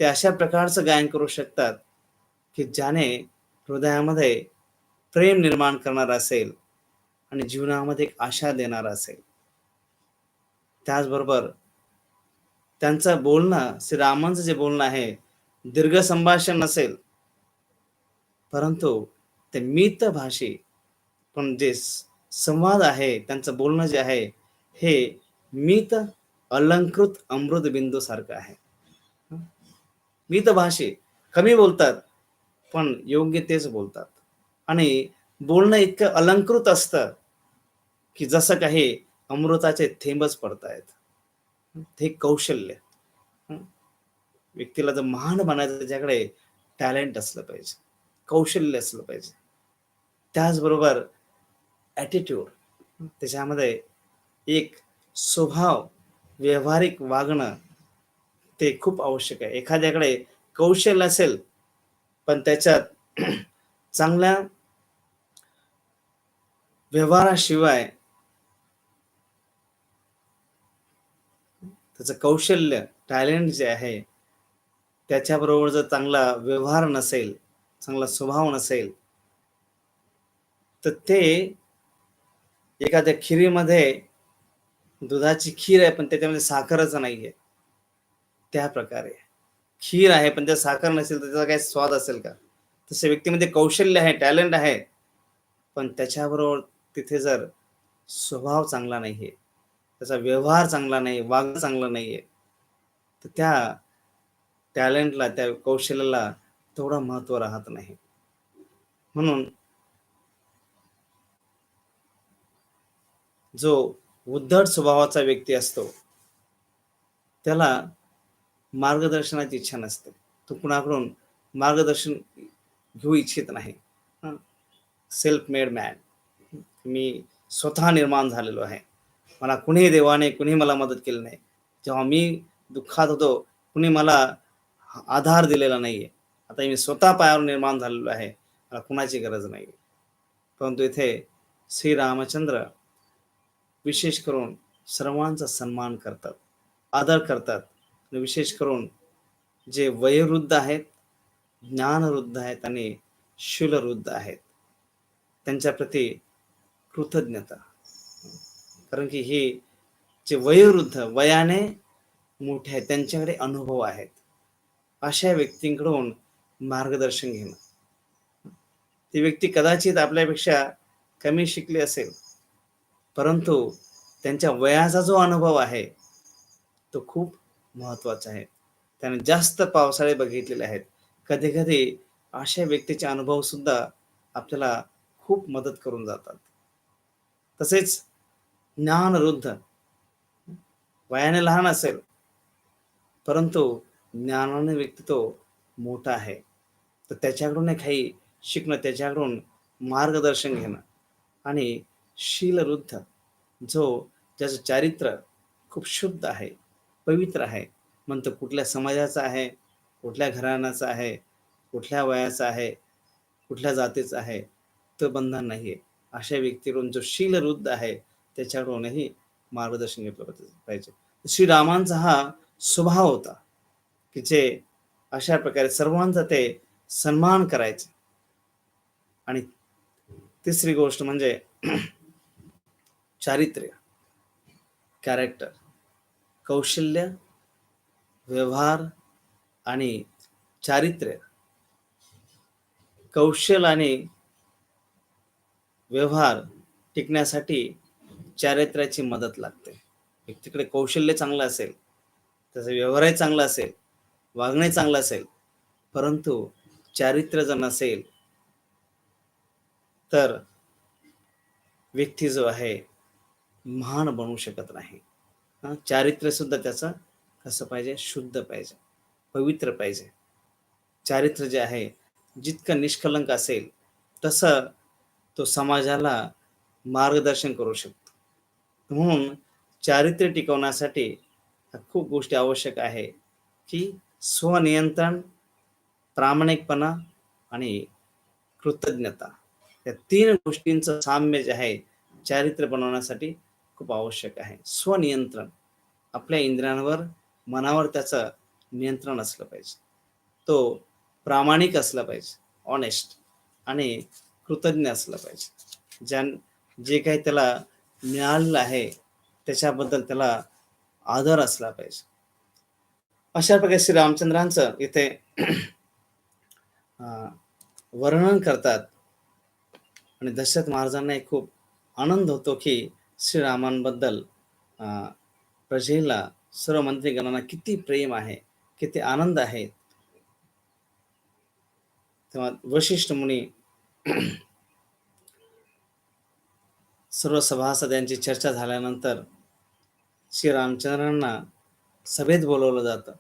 ते अशा प्रकारचं गायन करू शकतात, की ज्याने हृदयामध्ये प्रेम निर्माण करणारं असेल आणि जीवनामध्ये एक आशा देणारं असेल. त्याचबरोबर त्यांचं बोलणं, श्रीरामांचं जे बोलणं आहे, दीर्घ संभाषण नसेल, परंतु ते मितभाषी पण जे संवाद आहे, त्यांचं बोलणं जे आहे, हे मित अलंकृत अमृत बिंदू सारखं आहे. मितभाषी, कमी बोलतात, पण योग्य तेच बोलतात आणि बोलणं इतकं अलंकृत असतं, की जसं काही अमृताचे थेंबच पडतायत. ते कौशल्य. हं. व्यक्तीला जर महान बनायचं त्याच्याकडे टॅलेंट असलं पाहिजे, कौशल्य असलं पाहिजे. त्याचबरोबर ॲटिट्यूड त्याच्यामध्ये एक स्वभाव, व्यावहारिक वागणं ते खूप आवश्यक आहे. एखाद्याकडे कौशल्य असेल, पण त्याच्यात चांगल्या व्यवहाराशिवाय त्याचं कौशल्य, टॅलेंट जे आहे, त्याच्याबरोबर जर चांगला व्यवहार नसेल, चांगला स्वभाव नसेल, तर ते एखाद्या खिरीमध्ये दुधाची खीर आहे, पण त्याच्यामध्ये साखरच नाहीये. त्या प्रकारे. खीर आहे, पण त्यात साखर नसेल, तर त्याचा काही स्वाद असेल का? तसं व्यक्तीमध्ये कौशल्य आहे, टॅलेंट आहे, पण त्याच्याबरोबर तिथे जर स्वभाव चांगला नाहीये, त्याचा व्यवहार चांगला नाही, वागणं चांगलं नाहीये, तर त्या टॅलेंटला, त्या कौशल्याला तेवढं महत्त्व राहत नाही. म्हणून जो उद्धट स्वभावाचा व्यक्ती असतो, त्याला मार्गदर्शनाची इच्छा नसते. तो कुणाकडून मार्गदर्शन घेऊ इच्छित नाही. Self made man. मी स्वतः निर्माण झालेलो आहे. मला कुणी देवाने कुणी मला मदत केली नाही. जेव्हा मी दुःखात होतो, कुणी मला आधार दिलेला नाहीये. आता मी स्वतः पायावर निर्माण झालेलो आहे. मला कुणाची गरज नाही. परंतु इथे श्रीरामचंद्र विशेष करून सर्वांचा सन्मान करतात, आदर करतात. विशेष करून जे वयोवृद्ध आहेत, ज्ञानवृद्ध आहेत आणि शूलवृद्ध आहेत, त्यांच्या प्रती कृतज्ञता. कारण की हे जे वयोवृद्ध, वयाने मोठे आहेत, त्यांच्याकडे अनुभव आहेत. अशा व्यक्तींकडून मार्गदर्शन घेणं. ती व्यक्ती कदाचित आपल्यापेक्षा कमी शिकली असेल, परंतु त्यांच्या वयाचा जो अनुभव आहे, तो खूप महत्त्वाचा आहे. त्याने जास्त पावसाळे बघितलेले आहेत. कधी-कधी अशा व्यक्तीचे अनुभव सुद्धा आपल्याला खूप मदत करून जातात. तसेच ज्ञानवृद्ध, वयाने लहान असेल, परंतु ज्ञानाने व्यक्ती तो मोठा आहे. तर त्याच्याकडून काही शिकणं, त्याच्याकडून मार्गदर्शन घेणं आणि शीलवृद्ध, जो ज्याचं चारित्र्य खूप शुद्ध आहे, पवित्र आहे. म्हणतो कुठल्या समाजाचा आहे, कुठल्या घराण्याचा आहे, कुठल्या वयाचा आहे, कुठल्या जातीचा आहे, तो बंधन नाहीये. अशा व्यक्तीकडून जो शीलवृद्ध आहे, त्याच्याकडूनही मार्गदर्शन घेतलं पाहिजे. श्रीरामांचा हा स्वभाव होता, की जे अशा प्रकारे सर्वांचा ते सन्मान करायचे. आणि तिसरी गोष्ट म्हणजे चारित्र्य, कॅरेक्टर, कौशल्य, व्यवहार आणि चारित्र्य. कौशल आणि व्यवहार टिकण्यासाठी चारित्र्याची मदत लागते. व्यक्तीकडे कौशल्य चांगलं असेल, त्याचा व्यवहारही चांगला असेल, वागणंही चांगलं असेल, परंतु चारित्र्य जर नसेल, तर व्यक्ती जो आहे महान बनू शकत नाही. चारित्र्य सुद्धा त्याचं कसं पाहिजे? शुद्ध पाहिजे, पवित्र पाहिजे. चारित्र्य जे आहे, जितकं निष्कलंक असेल, तसं तो समाजाला मार्गदर्शन करू शकतो. म्हणून चारित्र्य टिकवण्यासाठी खूप गोष्टी आवश्यक आहे, की स्वनियंत्रण, प्रामाणिकपणा आणि कृतज्ञता. या 3 गोष्टींचं साम्य जे आहे, चारित्र्य बनवण्यासाठी खूप आवश्यक आहे. स्वनियंत्रण, आपल्या इंद्रियांवर, मनावर त्याचं नियंत्रण असलं पाहिजे. तो प्रामाणिक असला पाहिजे, ऑनेस्ट आणि कृतज्ञ असला पाहिजे. जे काही त्याला मिळालेलं आहे, त्याच्याबद्दल त्याला आदर असला पाहिजे. अशा प्रकारे श्री रामचंद्रांचं इथे वर्णन करतात आणि दशरथ महाराजांना एक खूप आनंद होतो, की श्रीरामांबद्दल अ, प्रजेला, सर्व मंत्रीगणांना किती प्रेम आहे, किती आनंद आहे. तेव्हा वशिष्ठ मुनी सर्व सभासद यांची चर्चा झाल्यानंतर श्री रामचंद्रांना सभेत बोलवलं जातं.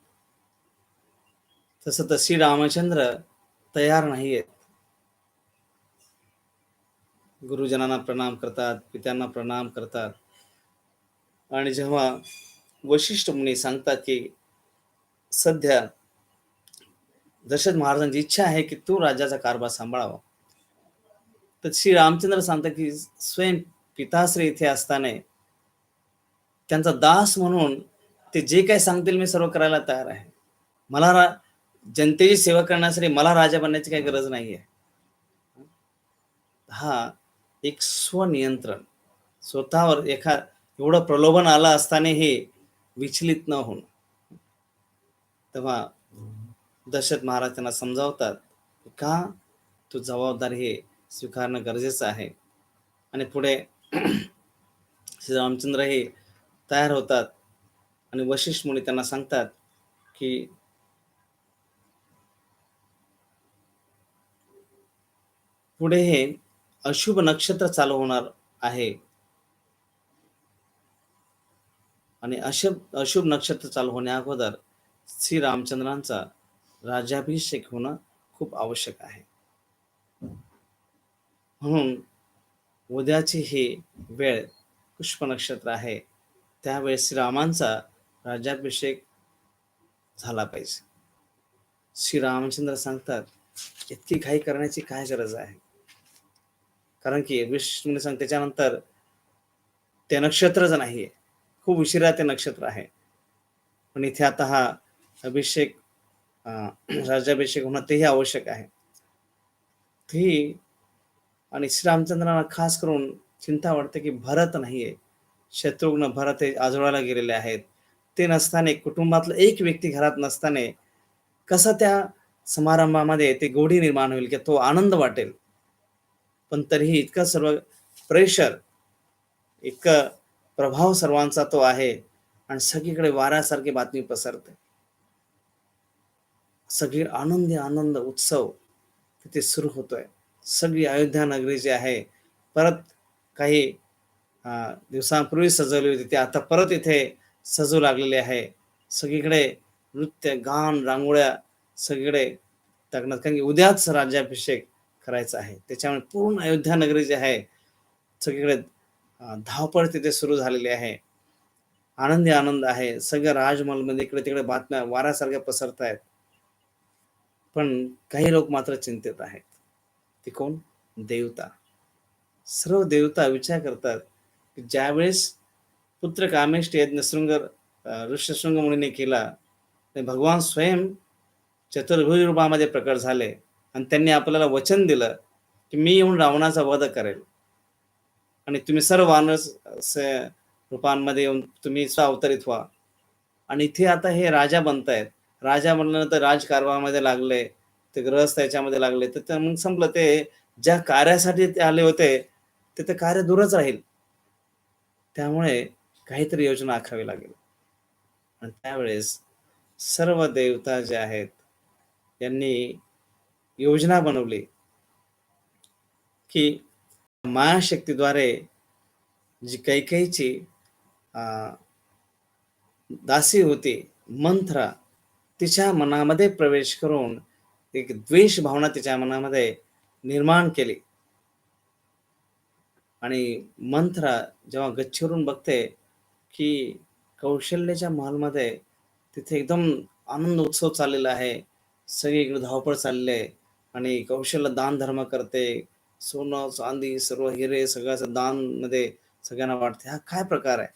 तसं तर श्री रामचंद्र तयार नाहीयेत. गुरुजनांना प्रणाम करतात, पित्यांना प्रणाम करतात आणि जेव्हा वशिष्ठ मुनी सांगतात की सध्या दशरथ महाराजांची इच्छा आहे की तू राज्याचा कारभार सांभाळावा, तर श्री रामचंद्र सांगतात की स्वयं पिताश्री इथे असताना त्यांचा दास म्हणून ते जे काही सांगतील मी सर्व करायला तयार आहे. मला जनतेची सेवा करण्यासाठी मला राजा बनण्याची काही गरज नाहीये. हा एक स्वनियंत्रण, स्वतःवर एवढं प्रलोभन आलं असतानाही विचलित न होणं. तेव्हा दशरथ महाराज त्यांना समजावतात का तू जबाबदारी हे स्वीकारणं गरजेचं आहे. आणि पुढे श्री रामचंद्र हे तयार होतात आणि वशिष्ठ मुनी त्यांना सांगतात की पुढे हे अशुभ नक्षत्र चालू होणार आहे आणि अशुभ नक्षत्र चालू होण्या अगोदर श्री रामचंद्रांचा राज्याभिषेक होणं खूप आवश्यक आहे. म्हणून उद्याची ही वेळ पुष्प नक्षत्र आहे, त्यावेळेस श्रीरामांचा राज्याभिषेक झाला पाहिजे. श्री रामचंद्र सांगतात इतकी घाई करण्याची काय गरज आहे, कारण की विष्णूने सांग त्याच्यानंतर ते नक्षत्रच नाहीये, खूप उशिरा ते नक्षत्र आहे. पण इथे आता हा अभिषेक राज्याभिषेक होणं तेही आवश्यक आहे. तेही आणि श्रीरामचंद्रांना खास करून चिंता वाटते की भरत नाहीये, शत्रुघ्न भरत हे आजोळाला गेलेले आहेत. ते नसताना कुटुंबातला एक व्यक्ती घरात नसताना कसं त्या समारंभामध्ये ते गोडी निर्माण होईल किंवा तो आनंद वाटेल. पण तरीही इतकं सर्व प्रेशर, इतकं प्रभाव सर्वांचा तो आहे आणि सगळीकडे वाऱ्यासारखी बातमी पसरते. सगळी आनंदी आनंद उत्सव तिथे सुरू होतोय. सगळी अयोध्या नगरी जी आहे परत काही दिवसांपूर्वी सजवली होती ती आता परत इथे सजू लागलेली आहे. सगळीकडे नृत्य, गान, रांगोळ्या सगळीकडे टाकण्यात, कारण की उद्याच राज्याभिषेक करायचा आहे. त्याच्यामुळे पूर्ण अयोध्या नगरी जी आहे सगळीकडे धावपळ तिथे सुरू झालेली आहे. आनंदी आनंद आहे. सगळ्या राजमहलमध्ये इकडे तिकडे बातम्या वाऱ्यासारख्या पसरत आहेत. पण काही लोक मात्र चिंतेत आहेत. ते कोण? देवता. सर्व देवता विचार करतात की ज्यावेळेस पुत्र कामेष्टी यज्ञ ऋष्यशृंग मुनीने केला, ते भगवान स्वयं चतुर्भुज रूपामध्ये प्रकट झाले आणि त्यांनी आपल्याला वचन दिलं की मी येऊन रावणाचा वध करेल आणि तुम्ही सर्व वानर रूपांमध्ये येऊन तुम्ही अवतरित व्हा. आणि इथे आता हे राजा बनतायत. राजा म्हणल्यानंतर राजकारभारामध्ये लागले, ते ग्रहस्थ याच्यामध्ये लागले, तर मग संपलं. ते ज्या कार्यासाठी ते आले होते ते कार्य दूरच राहील. त्यामुळे काहीतरी योजना आखावी लागेल. आणि त्यावेळेस सर्व देवता जे आहेत यांनी योजना बनवली की मायाशक्तीद्वारे जी कैकेयीची दासी होती मंथरा, तिच्या मनामध्ये प्रवेश करून एक द्वेष भावना तिच्या मनामध्ये निर्माण केली. आणि मंथरा जेव्हा गच्चीवरून बघते की कौशल्याच्या महलमध्ये तिथे एकदम आनंद उत्सव चाललेला आहे, सगळीकडे धावपळ चालली आहे आणि कौशल्य दान धर्म करते, सोनं चांदी सर्व हिरे सगळ्याचं दान मध्ये सगळ्यांना वाटते. हा काय प्रकार आहे?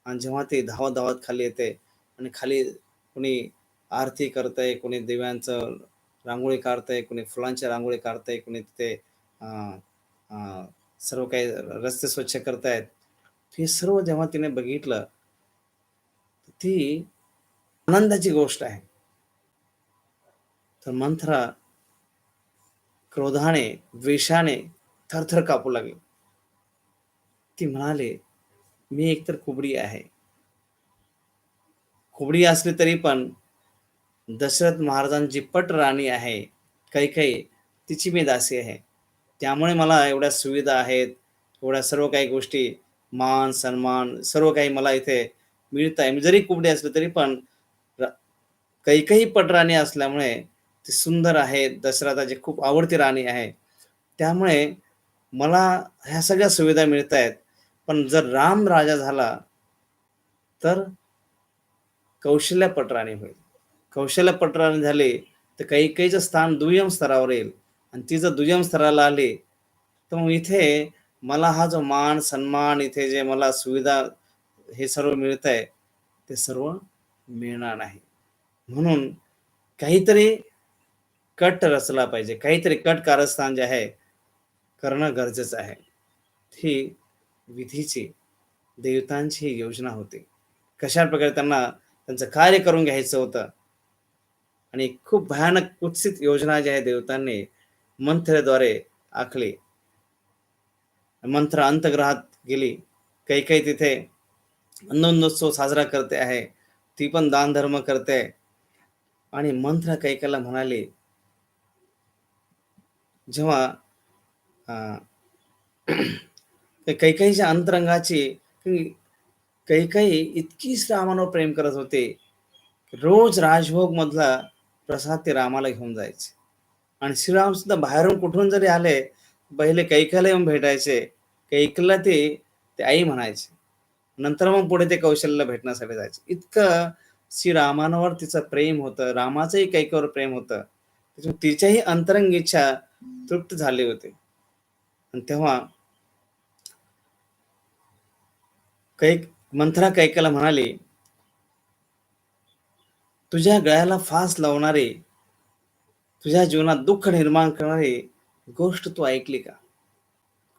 आणि जेव्हा ती धावत धावत खाली येते आणि खाली कोणी आरती करतंय, कोणी दिव्यांचं रांगोळी काढतंय, कोणी फुलांच्या रांगोळी काढतंय, कोणी तिथे अं, अं, सर्व काही रस्ते स्वच्छ करतायत. हे सर्व जेव्हा तिने बघितलं, ती आनंदाची गोष्ट आहे. तर मंथरा क्रोधाने, द्वेषाने थरथर कापू लागली. ती म्हणाली, मी एकतर कुबडी आहे. कुबडी असली तरी पण दशरथ महाराजांची पट राणी आहे कैकेयी, तिची मी दासी आहे. त्यामुळे मला एवढ्या सुविधा आहेत, एवढ्या सर्व काही गोष्टी, मान, सन्मान सर्व काही मला इथे मिळत आहे. मी जरी कुबडे असले तरी पण र कैकेयी पटराणी असल्यामुळे ती सुंदर आहे. दशरथाची खूप आवडती राणी आहे. त्यामुळे मला ह्या सगळ्या सुविधा मिळतायत. पण जर राम राजा झाला, तर कौशल्य पटराणी होईल. कौशल्य पटराणी झाली, तर कैकेयीचं स्थान दुय्यम स्तरावर येईल आणि ती जर दुय्यम स्तराला आली, तर मग इथे मला हा जो मान, सन्मान इथे जे मला सुविधा हे सर्व मिळतंय, ते सर्व मिळणार नाही. म्हणून काहीतरी कट रचला पाहिजे. काहीतरी कट कारस्थान जे आहे, करणं गरजेचं आहे. ही विधीची, देवतांची ही योजना होती. कशाप्रकारे त्यांना त्यांचं कार्य करून घ्यायचं होतं आणि खूप भयानक कुत्सित योजना जी आहे देवतांनी मंत्रेद्वारे आखली. मंत्र अंतर्ग्रहात गेली. कैकेयी तिथे आनंदोत्सव साजरा करते आहे. ती पण दानधर्म करते आणि मंत्र कैकेयीला म्हणाली, जेव्हा अ, कैकेयीच्या अंतरंगाची कैकेयी इतकी रामावर प्रेम करत होते, रोज राजभोग मधला प्रसाद ते रामाला घेऊन जायचे आणि श्रीराम सुद्धा बाहेरून कुठून जरी आले, पहिले कैकेयीला येऊन भेटायचे. कैकेयीला ते ते आई म्हणायचे. नंतर मग पुढे ते कौशल्याला भेटण्यासाठी जायचे. इतकं श्रीरामांवर तिचं प्रेम होतं. रामाचंही कैकेयीवर प्रेम होतं. त्याच्यामुळे तिच्याही अंतरंग इच्छा तृप्त झाली होती. आणि तेव्हा मंथरा कैकेयीला म्हणाली, तुझ्या गळ्याला फास लावणारी, तुझ्या जीवनात दुःख निर्माण करणारी गोष्ट तू ऐकली का?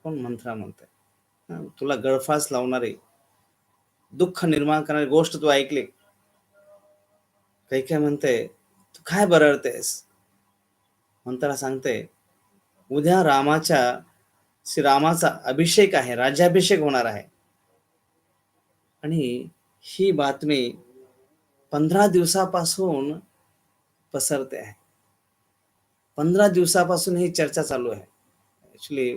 कोण मंथरा म्हणते? तुला गळफास लावणारी, दुःख निर्माण करणारी गोष्ट तू ऐकली? कैकेयी म्हणते, तू काय बरळतेस? मंथरा सांगते, उद्या श्रीरामाचा अभिषेक आहे, राज्याभिषेक होणार आहे आणि ही बातमी 15 दिवसापासून पसरते आहे. 15 दिवसापासून ही चर्चा चालू आहे. ऍक्च्युली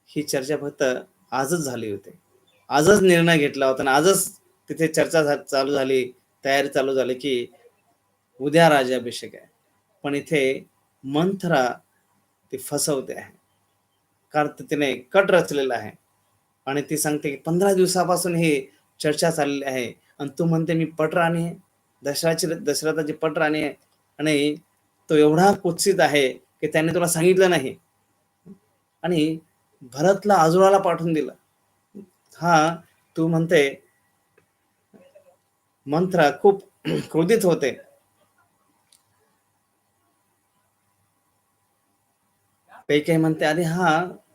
ही चर्चा फक्त आजच झाली होती. आजच निर्णय घेतला होता आणि आजच तिथे चर्चा चालू झाली, तयारी चालू झाली की उद्या राज्याभिषेक आहे. पण इथे मंथरा ती फसवते आहे. कारण तिने कट रचलेला आहे आणि ती सांगते की 15 दिवसापासून ही चर्चा चाललेली आहे आणि तू म्हणते मी पटराणी आहे. दशरथाची पटराणी आहे आणि तो एवढा कुत्सित आहे की त्याने तुला सांगितलं नाही आणि भरतला आजोळाला पाठवून दिलं. हा तू म्हणते मंथरा खूप क्रोधित होते. काही म्हणते, अरे हा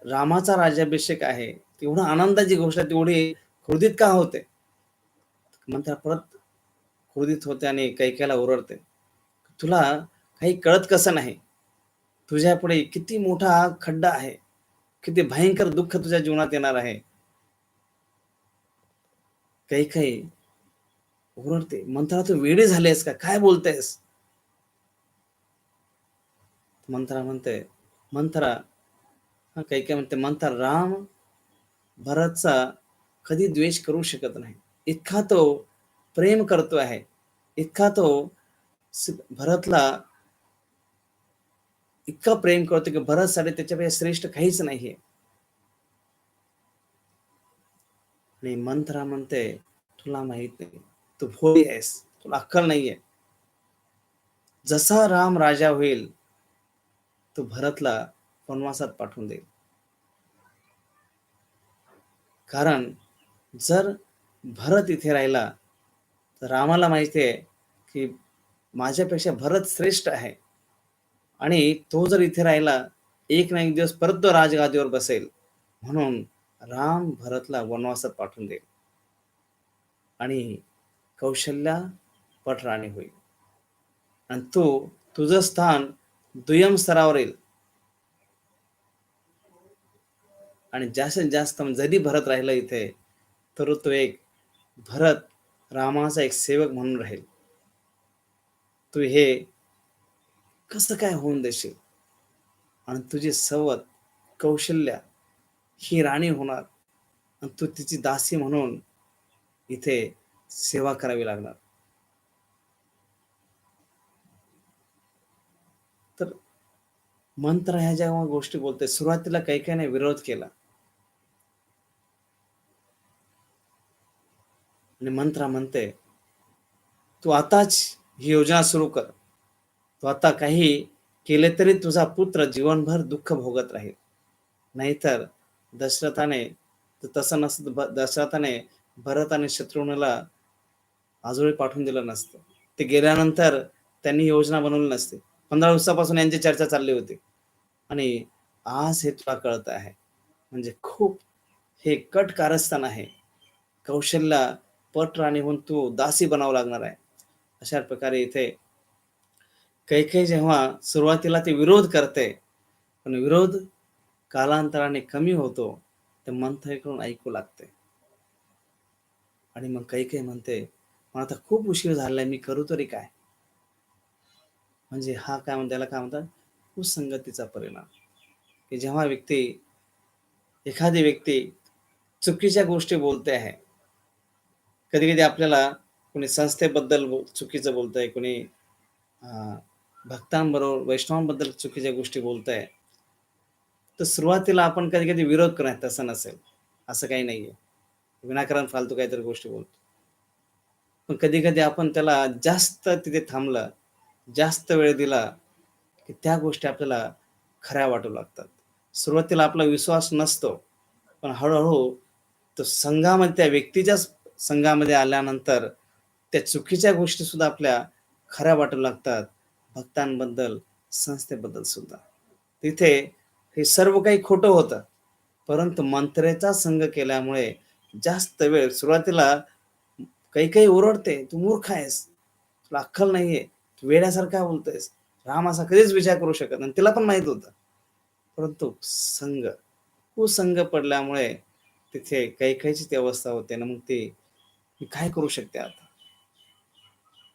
रामाचा राज्याभिषेक आहे, तेवढा आनंदाची गोष्ट आहे, तेवढी क्रोधित का होते? मंथरा परत क्रोधित होते आणि कैकेयीला ओरडते, तुला काही कळत कसं नाही? तुझ्या पुढे किती मोठा खड्डा आहे, किती भयंकर दुःख तुझ्या जीवनात येणार आहे. कैकेयी ओरडते, मंथरा तू वेडी झालीस का? काय बोलतेस? मंथरा म्हणते, मंथरा कैकेयी म्हणते, मंथरा राम भरतचा कधी द्वेष करू शकत नाही. इतका तो प्रेम करतो आहे, इतका तो भरतला इतकं प्रेम करतो की भरतसाठी त्याच्यापेक्षा श्रेष्ठ काहीच नाहीये. आणि मंथरा म्हणते, तुला माहित नाही, तू भोळी आहेस, तुला अक्कल नाहीये. जसा राम राजा होईल, तो भरतला वनवासात पाठवून देईल. कारण जर भरत इथे राहिला, तर रामाला माहिती आहे की माझ्यापेक्षा भरत श्रेष्ठ आहे आणि तो जर इथे राहिला, एक ना एक दिवस परत तो राजगादीवर बसेल. म्हणून राम भरतला वनवासात पाठवून देईल आणि कौशल्या पटराणी होईल आणि तो तुझं स्थान दुय्यम स्तरावर येईल आणि जास्तीत जास्त जरी भरत राहिला इथे, तर तो एक भरत रामाचा एक सेवक म्हणून राहील. तू हे कसं काय होऊन देशील? आणि तुझी सवत कौशल्या ही राणी होणार आणि तू तिची दासी म्हणून इथे सेवा करावी लागणार. तर मंत्र ह्या जेव्हा गोष्टी बोलते, सुरुवातीला काही काही विरोध केला आणि मंत्रा म्हणते, तू आताच ही योजना सुरू कर. तू आता काही केले तरी तुझा पुत्र जीवनभर दुःख भोगत राहील. नाहीतर दशरथाने तसं नसतं, दशरथाने भरत आणि शत्रुघ्नला आजोळी पाठवून दिलं नसतं. ते गेल्यानंतर त्यांनी योजना बनवली नसती. 15 दिवसापासून यांची चर्चा चालली होती आणि आज हे तुला कळत आहे. म्हणजे खूप हे कट कारस्थान आहे. कौशल्य पट राणी होऊन तू दासी बनावं लागणार आहे. अशा प्रकारे इथे कैकेयी जेव्हा सुरुवातीला ते विरोध करते, पण विरोध कालांतराने कमी होतो. ते मंथरेकडून ऐकू लागते आणि मग कैकेयी म्हणते, "मला आता खूप उशीर झालाय, मी करू तरी काय?" म्हणजे हा काय म्हणतात, त्याला काय म्हणतात, कुसंगतीचा परिणाम. की जेव्हा एखादी व्यक्ती चुकीच्या गोष्टी बोलते आहे. कधी-कधी आपल्याला कोणी संस्थेबद्दल चुकीचं बोलतंय, कोणी अ, भक्तांबरोबर, वैष्णवांबद्दल चुकीच्या गोष्टी बोलताय. तर सुरुवातीला आपण कधी-कधी विरोध करू, तसं नसेल. असं काही नाहीये. विनाकारण फालतू काहीतरी गोष्टी बोलतो. पण कधी-कधी आपण त्याला जास्त तिथे थांबलं, जास्त वेळ दिला, की त्या गोष्टी आपल्याला खऱ्या वाटू लागतात. सुरुवातीला आपला विश्वास नसतो, पण हळू-हळू तो संघामध्ये, त्या व्यक्तीच्याच संघामध्ये आल्यानंतर त्या चुकीच्या गोष्टी सुद्धा आपल्या खऱ्या वाटू लागतात. भक्तांबद्दल, संस्थेबद्दल सुद्धा. तिथे हे सर्व काही खोटं होतं. परंतु मंत्रेचा संग केल्यामुळे जास्त वेळ सुरुवातीला काही-काही ओरडते, "तू मूर्ख आहेस. तुला अक्कल नाहीये. तू वेड्यासारखा बोलतोयस. राम असा कधीच विचार करू शकत नाही." तिला पण माहीत होतं. परंतु कुसंग पडल्यामुळे तिथे कैकेयीची ती अवस्था होते ना, मग ती मी काय करू शकते आता?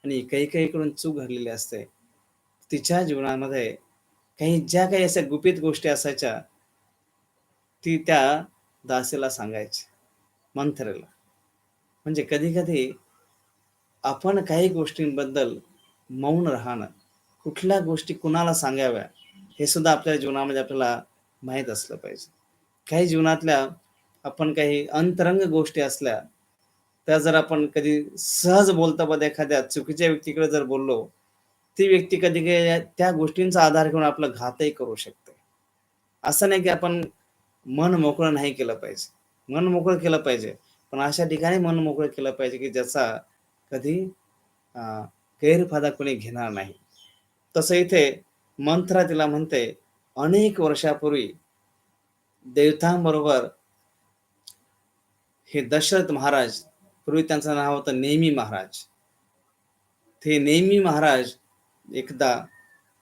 आणि कैकेयीकडून चूक घडलेली असते. तिच्या जीवनामध्ये ज्या काही अशा गुपित गोष्टी असायच्या, ती त्या दासीला सांगायची, मंथरेला. म्हणजे कधी-कधी आपण काही गोष्टींबद्दल मौन राहणं, कुठल्या गोष्टी कुणाला सांगाव्या, हे सुद्धा आपल्या जीवनामध्ये आपल्याला माहीत असलं पाहिजे. काही जीवनातल्या आपण काही अंतरंग गोष्टी असल्या, त्या जर आपण कधी सहज बोलता एखाद्या चुकीच्या व्यक्तीकडे जर बोललो, ती व्यक्ती कधी काही त्या गोष्टींचा आधार घेऊन आपला घातही करू शकते. असं नाही की आपण मन मोकळं नाही केलं पाहिजे. मन मोकळं केलं पाहिजे. पण अशा ठिकाणी मन मोकळं केलं पाहिजे, की ज्याचा कधी अ, गैरफायदा कोणी घेणार नाही. तसं इथे मंथरा तिला म्हणते, अनेक वर्षापूर्वी देवतांबरोबर हे दशरथ महाराज, पूर्वी त्यांचं नाव होतं नेमी महाराज. ते नेमी महाराज एकदा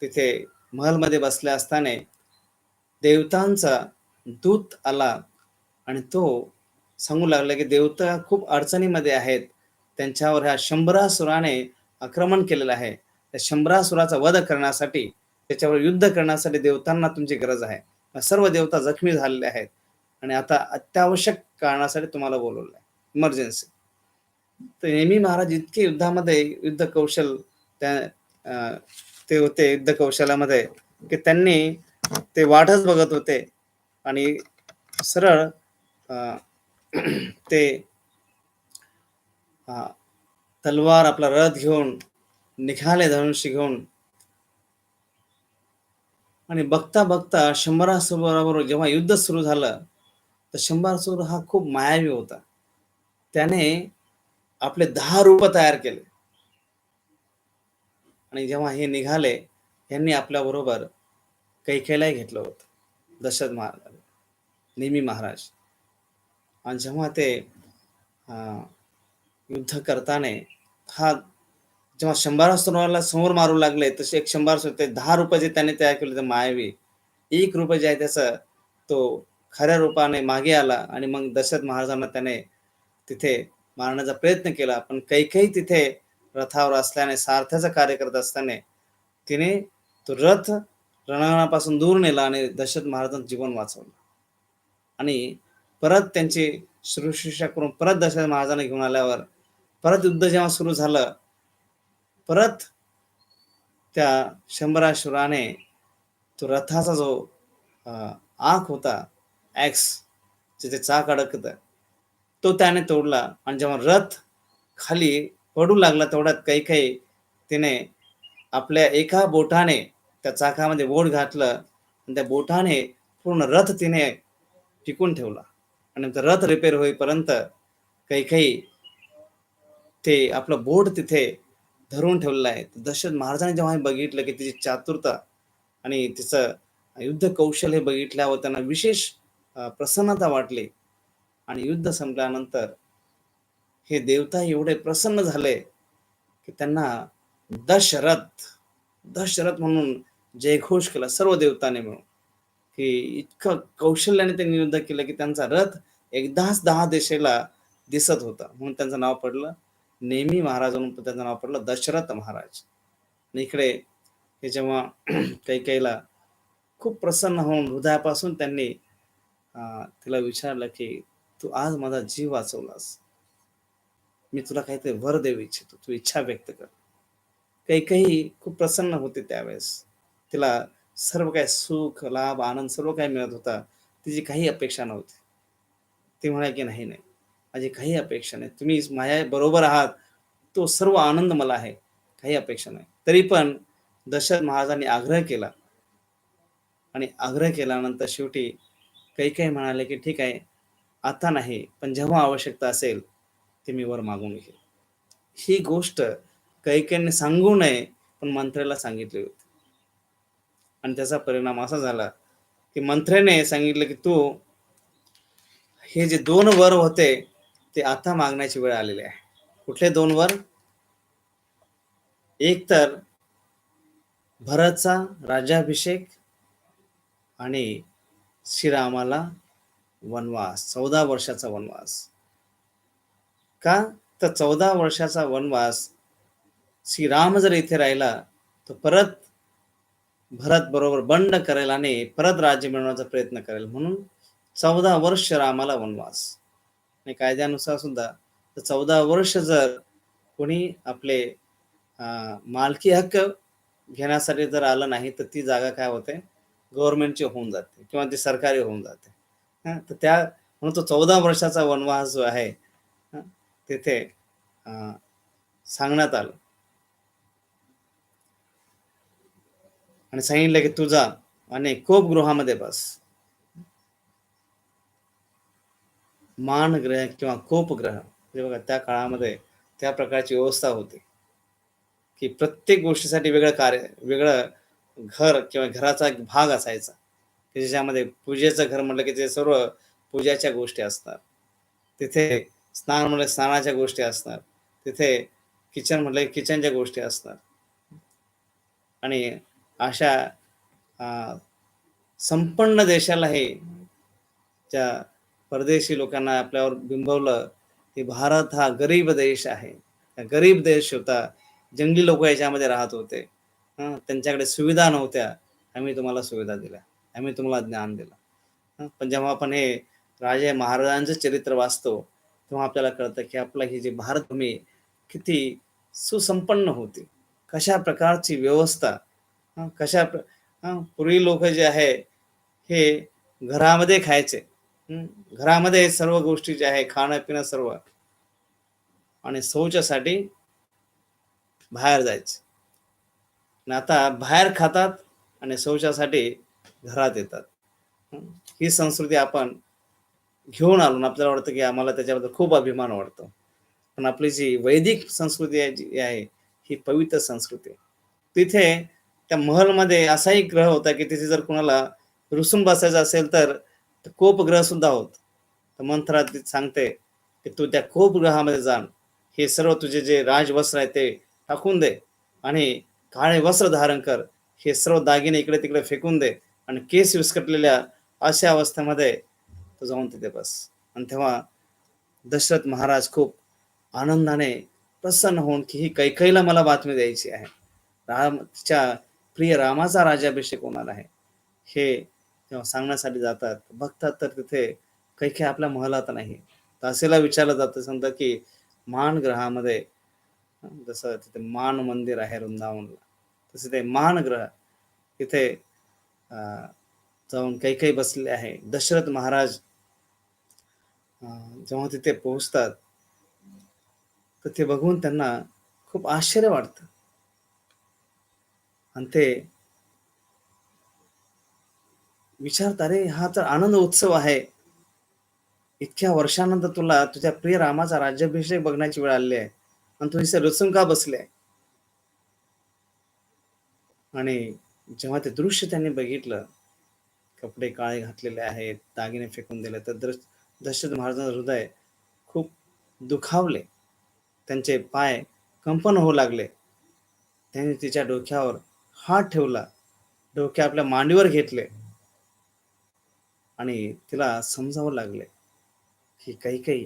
तिथे महलमध्ये बसले असताना देवतांचा दूत आला आणि तो सांगू लागला, की देवता खूप अडचणीमध्ये आहेत. त्यांच्यावर ह्या शंभरासुराने आक्रमण केलेलं आहे. त्या शंभरासुराचा वध करण्यासाठी, त्याच्यावर युद्ध करण्यासाठी देवतांना तुमची गरज आहे. सर्व देवता जखमी झालेले आहेत आणि आता अत्यावश्यक कारणासाठी तुम्हाला बोलवलं आहे. इमर्जन्सी. तर नेमी महाराज इतके युद्धामध्ये युद्ध कौशल त्या अ, ते होते युद्ध कौशल्यामध्ये, की त्यांनी ते वाटच बघत होते आणि सरळ अ, ते अ, तलवार आपला रथ घेऊन निघाले धनुष्य घेऊन आणि बघता बघता शंभरासुराबरोबर जेव्हा युद्ध सुरू झालं, तर शंभरासुर हा खूप मायावी होता. त्याने आपले 10 रूप तयार केले आणि जेव्हा हे निघाले, यांनी आपल्याबरोबर कैकेयीलाही घेतलं होतं. दशरथ महाराज, नेमी महाराज. आणि जेव्हा ते अ, युद्ध करताना हा जेव्हा शंभरासुराला समोर मारू लागले, तसे एक शंभरासुर, ते 10 रूप जे त्याने तयार केले होते मायावी, एक रूप जे आहे त्याचं, तो खऱ्या रूपाने मागे आला आणि मग दशरथ महाराजांना त्याने तिथे मारण्याचा प्रयत्न केला. पण कैकेयी तिथे रथावर असल्याने, सारथ्याचं कार्य करत असताना तिने तो रणांगणापासून दूर नेला आणि दशरथ महाराजांचं जीवन वाचवलं. आणि परत त्यांची शुश्रूषा करून परत दशरथ महाराजांना घेऊन आल्यावर परत युद्ध जेव्हा सुरू झालं, परत त्या शंभरासुराने तो रथाचा जो आख होता, ॲक्स जिथे चाक अडकत, तो त्याने तोडला. आणि जेव्हा रथ खाली पडू लागला तेवढ्यात कैकेयी तिने आपल्या एका बोटाने त्या चाकामध्ये बोट घातलं आणि त्या बोटाने पूर्ण रथ तिने टिकून ठेवला. आणि नंतर रथ रिपेअर होईपर्यंत कैकेयी ते आपलं बोट तिथे धरून ठेवलेलं आहे. दशरथ महाराजांनी जेव्हा हे बघितलं की तिची चातुरता आणि तिचं युद्ध कौशल्य बघितल्यावर त्यांना विशेष प्रसन्नता वाटली. आणि युद्ध संपल्यानंतर हे देवता एवढे प्रसन्न झाले की त्यांना दशरथ दशरथ म्हणून जयघोष केला सर्व देवतांनी मिळून, की इतकं कौशल्याने त्यांनी युद्ध केलं की त्यांचा रथ एकदाच 10 दिशेला दिसत होता. म्हणून त्यांचं नाव पडलं नेमी महाराज, म्हणून त्यांचं नाव पडलं दशरथ महाराज. आणि इकडे हे जेव्हा कैकेयीला खूप प्रसन्न होऊन हृदयापासून त्यांनी तिला विचारलं की तू आज माझा जीव वाचवलास, मी तुला काहीतरी वर देऊ इच्छितो, तू इच्छा व्यक्त कर. कैकेयी खूप प्रसन्न होते त्यावेळेस. तिला सर्व काही सुख, लाभ, आनंद सर्व काही मिळत होता. तिची काही अपेक्षा नव्हती. ती म्हणाली की नाही, नाही, माझी काही अपेक्षा नाही. तुम्ही माझ्या बरोबर आहात, तो सर्व आनंद मला आहे. काही अपेक्षा नाही. तरी पण दशरथ महाराजांनी आग्रह केला आणि आग्रह केल्यानंतर शेवटी कैकेयी म्हणाले की ठीक आहे, आता नाही, पण जेव्हा आवश्यकता असेल ते मी वर मागून घेईल. ही गोष्ट कैकेयीने सांगू नये, पण मंत्र्याला सांगितली होती. आणि त्याचा परिणाम असा झाला की मंत्र्याने सांगितलं की तू हे जे 2 वर होते ते आता मागण्याची वेळ आलेली आहे. कुठले 2 वर? एक तर भरतचा राज्याभिषेक आणि श्रीरामाला वनवास, 14 वर्षाचा वनवास. का? तर 14 वर्षाचा वनवास श्रीराम जर इथे राहिला तर परत भरत बरोबर बंड करेल आणि परत राज्य मिळवण्याचा प्रयत्न करेल. म्हणून 14 वर्ष रामाला वनवास. आणि कायद्यानुसार सुद्धा 14 वर्ष जर कोणी आपले मालकी हक्क घेण्यासाठी जर आलं नाही तर ती जागा काय होते, गव्हर्नमेंटची होऊन जाते किंवा ती सरकारी होऊन जाते. तर त्या म्हणून तो 14 वर्षाचा वनवास जो आहे तिथे सांगण्यात आलं आणि सांगितलं की तू जा आणि कोपगृहामध्ये बस. मानग्रह किंवा कोपग्रह हे बघा, त्या काळामध्ये त्या प्रकारची व्यवस्था होती की प्रत्येक गोष्टीसाठी वेगळं कार्य, वेगळं घर किंवा घराचा एक भाग असायचा की ज्याच्यामध्ये पूजेचं घर म्हटलं की ते सर्व पूजाच्या गोष्टी असतात. तिथे स्नान म्हटलं स्नानाच्या गोष्टी असतात. तिथे किचन म्हटलं किचनच्या गोष्टी असतात. आणि अशा संपन्न देशाला हे ज्या परदेशी लोकांना आपल्यावर बिंबवलं की भारत हा गरीब देश आहे. गरीब देश होता. जंगली लोक याच्यामध्ये राहत होते. त्यांच्याकडे सुविधा नव्हत्या. आम्ही तुम्हाला सुविधा दिल्या. आम्ही तुम्हाला ज्ञान दिलं. पण जेव्हा आपण हे राजे महाराजांचं चरित्र वाचतो तेव्हा आपल्याला कळतं की आपला ही जी भारतभूमी किती सुसंपन्न होती. कशा प्रकारची व्यवस्था, पूर्वी लोक जे आहे हे घरामध्ये खायचे. घरामध्ये सर्व गोष्टी जे आहे खाणं पिणं सर्व, आणि शौचासाठी बाहेर जायचे. आणि आता बाहेर खातात आणि शौचासाठी घरात येतात. ही संस्कृती आपण घेऊन आलो. आपल्याला वाटतं की आम्हाला त्याच्याबद्दल खूप अभिमान वाटतो. पण आपली जी वैदिक संस्कृती आहे जी आहे ही पवित्र संस्कृती आहे. तिथे त्या महलमध्ये असाही ग्रह होता की तिथे जर कोणाला रुसून बसायचं असेल तर कोपग्रह सुद्धा होत. तर मंत्रात सांगते की तू त्या कोपग्रहामध्ये जाण, हे सर्व तुझे जे राजवस्त्र आहे ते टाकून दे आणि काळे वस्त्र धारण कर. हे सर्व दागिने इकडे तिकडे फेकून दे आणि केस विस्कटलेल्या अशा अवस्थेमध्ये तू जाऊन तिथे बस. आणि तेव्हा दशरथ महाराज खूप आनंदाने प्रसन्न होऊन की ही कैकेयीला मला बातमी द्यायची आहे. राम तिच्या प्रिय रामाचा राज्याभिषेक होणार आहे, हे जेव्हा सांगण्यासाठी जातात, बघतात तर तिथे कैकेयी आपल्या महालात नाही. दासीला विचारलं जातं, समजा की मान ग्रहामध्ये जसं तिथे मान मंदिर आहे वृंदावनला, तसं ते मान ग्रह तिथे अं, जाऊन कैकेयी बसलेले आहे. दशरथ महाराज जेव्हा तिथे पोहोचतात, तर ते बघून त्यांना खूप आश्चर्य वाटतं आणि ते विचारतात, "अरे, हा तर आनंद उत्सव आहे. इतक्या वर्षानंतर तुला तुझ्या प्रिय रामाचा राज्याभिषेक बघण्याची वेळ आलेली आहे आणि तू इथे रुसून का बसले आहे?" आणि जेव्हा ते दृश्य त्यांनी बघितलं, कपडे काळे घातलेले आहेत, दागिने फेकून दिले, तर दशरथ महाराजांचं हृदय खूप दुखावले. त्यांचे पाय कंपन होऊ लागले. त्यांनी तिच्या डोक्यावर हात ठेवला, डोके आपल्या मांडीवर घेतले आणि तिला समजावू लागले, की कैकेयी,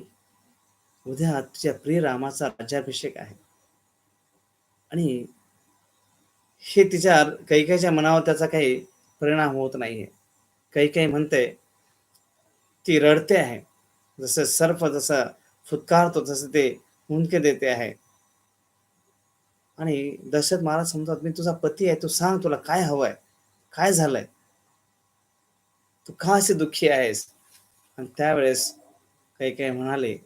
उद्या तुझ्या प्रिय रामाचा राज्याभिषेक आहे आणि हे तिच्या कैकेयीच्या मनावर त्याचा काही परिणाम होत नाहीये. कैकेयी म्हणते, ती रडते आहे. जसं सर्प जसा फुत्कारतो तसं ते हुंदके देते आहे. आणि दशरथ महाराज समजतात, मी तुझा पती आहे. तू सांग तुला काय हवंय? काय झालंय? तू का अशी दुःखी आहेस? आणि त्यावेळेस कैकेयी म्हणाले,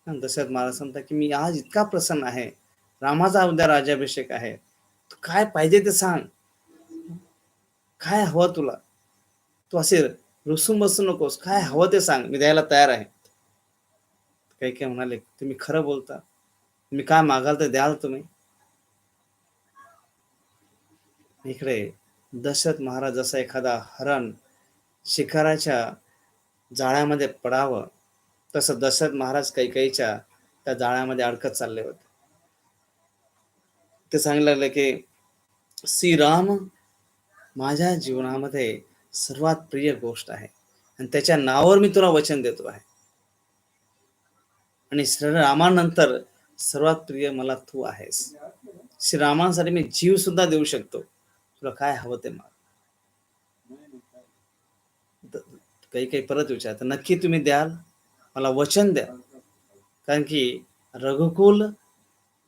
दशरथ महाराज सांगतात, की मी आज इतका प्रसन्न आहे. रामाचा उद्या राज्याभिषेक आहे. तू काय पाहिजे ते सांग. काय हवं तुला? तू असे रुसून बसू नकोस. काय हवं ते सांग. मी द्यायला तयार आहे. कैकेयी म्हणाले, तुम्ही खरं बोलता. तुम्ही काय मागाल ते द्याल तुम्ही. इकडे दशरथ महाराज जसा एखादा हरण शिकाराच्या जाळ्यामध्ये पडावं, तसं दशरथ महाराज कैकेयीच्या त्या जाळ्यामध्ये अडकत चालले होते. ते सांगायला लागले, की श्रीराम माझ्या जीवनामध्ये सर्वात प्रिय गोष्ट आहे आणि त्याच्या नावावर मी तुला वचन देतो आहे आणि श्रीरामानंतर सर्वात प्रिय मला तू आहेस. श्रीरामांसाठी मी जीव सुद्धा देऊ शकतो. तुला काय हवं ते माग. काही काही परत विचारतं, नक्की तुम्ही द्याल? मला वचन द्या. कारण की रघुकुल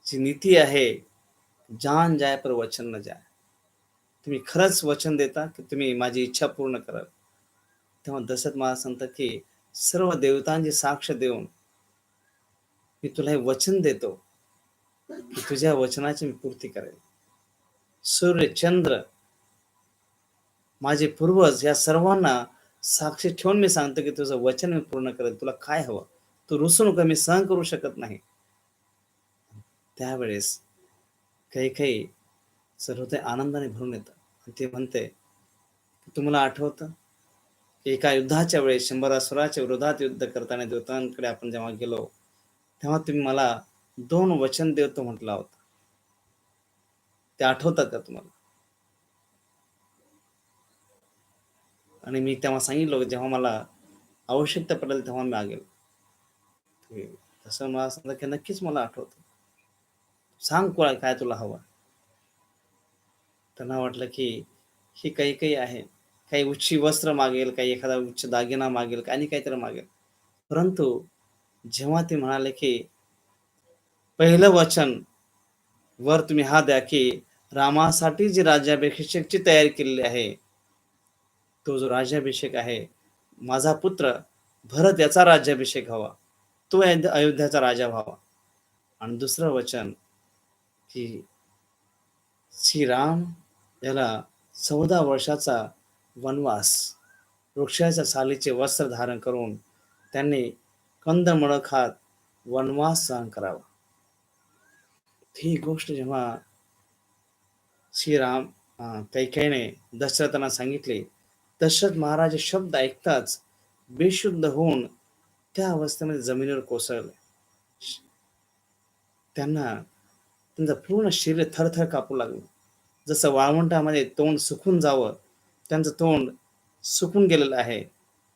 ची नीती आहे, जान जाय पर वचन न जाय. तुम्ही खरंच वचन देता की तुम्ही माझी इच्छा पूर्ण कराल. तेव्हा दशरथ महाराज सांगतात, की सर्व देवतांची साक्ष देऊन मी तुला हे वचन देतो, की तुझ्या वचनाची मी पूर्ती करेल. सूर्य, चंद्र, माझे पूर्वज या सर्वांना साक्षी ठेवून मी सांगतो, की तुझं वचन मी पूर्ण करेल. तुला काय हवं? तू रुसू नको, मी सहन करू शकत नाही. त्यावेळेस कैकेयी हृदय आनंदाने भरून येतं आणि ते म्हणते, तुम्हाला आठवतं? एका युद्धाच्या वेळेस 100 असुराच्या विरोधात युद्ध करताना देवतांकडे आपण जेव्हा गेलो, तेव्हा तुम्ही मला 2 वचन देतो म्हटला होता. ते आठवतात का तुम्हाला? आणि मी तेव्हा सांगितलं होतं, जेव्हा मला आवश्यकता पडेल तेव्हा मी मागेल. ते तसं मला सांगितलं, की नक्कीच मला आठवतं. सांग काय तुला हवं? त्यांना वाटलं, की ही कैकेयी आहे. काही उच्च वस्त्र मागेल, काही एखादा उच्च दागिना मागेल आणि काहीतरी मागेल. परंतु जेव्हा ते म्हणाले, की पहिलं वचन वर तुम्ही हा द्या, की रामासाठी जी राज्याभिषेकची तयारी केलेली आहे, तो जो राज्याभिषेक आहे, माझा पुत्र भरत याचा राज्याभिषेक हवा. तो अयोध्याचा राजा व्हावा. आणि दुसरं वचन, की श्रीराम याला 14 वर्षाचा वनवास, वृक्षाच्या सालीचे वस्त्र धारण करून त्यांनी कंदमुळं खात वनवास सहन करावा. ही गोष्ट जेव्हा श्रीराम कैकेयीने दशरथांना सांगितले, दशरथ महाराज शब्द ऐकताच बेशुद्ध होऊन त्या अवस्थेमध्ये जमिनीवर कोसळले. त्यांना त्यांचं पूर्ण शरीर थरथर कापू लागलं. जसं वाळवंटामध्ये तोंड सुकून जावं, त्यांचं तोंड सुकून गेलेलं आहे.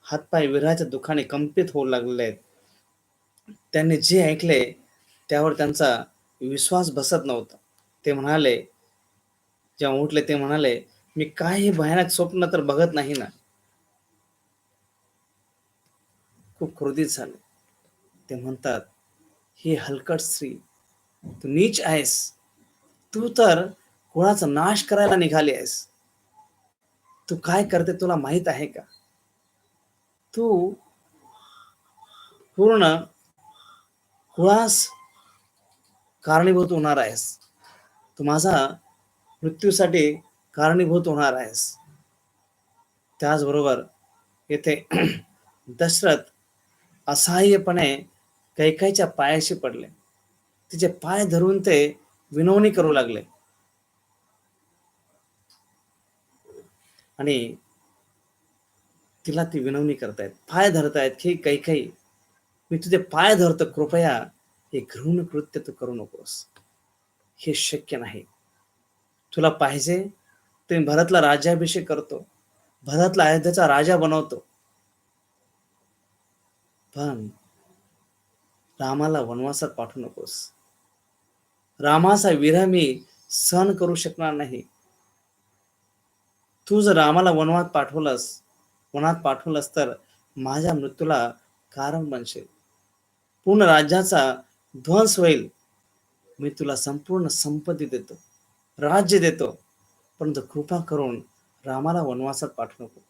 हातपाय विरहाच्या दुःखाने कंपित होऊ लागलेले आहेत. त्यांनी जे ऐकले त्यावर त्यांचा विश्वास बसत नव्हता. ते म्हणाले, जेव्हा उठले ते म्हणाले, "मी काय हे भयानक स्वप्न तर बघत नाही ना?" खूप क्रोधित झाले. ते म्हणतात, "हे हलकट स्त्री, तू नीच आहेस. तू तर कुणाचा नाश करायला निघाली आहेस. तू काय करते तुला माहीत आहे का? तू पूर्ण कुळास कारणीभूत होणार आहेस. तू माझा मृत्यूसाठी कारणीभूत होणार आहेस." त्याचबरोबर येथे दशरथ असहाय्यपणे कैकेयीच्या पायाशी पडले. तिचे पाय धरून ते विनवणी करू लागले आणि तिला ती विनवणी करतायत, पाय धरतायत, की कैकेयी, मी तुझे पाय धरतो, कृपया हे घृण कृत्य तू करू नकोस. हे शक्य नाही. तुला पाहिजे ते भरतला राज्याभिषेक करतो. भरतला अयोध्येचा राजा बनवतो. पण रामाला वनवासात पाठवू नकोस. रामाचा विरह मी सहन करू शकणार नाही. तू जर रामाला वनात पाठवलंस तर माझ्या मृत्यूला कारण बनशील. पूर्ण राज्याचा ध्वंस होईल. मी तुला संपूर्ण संपत्ती देतो, राज्य देतो, परंतु कृपा करून रामाला वनवासात पाठवू नको.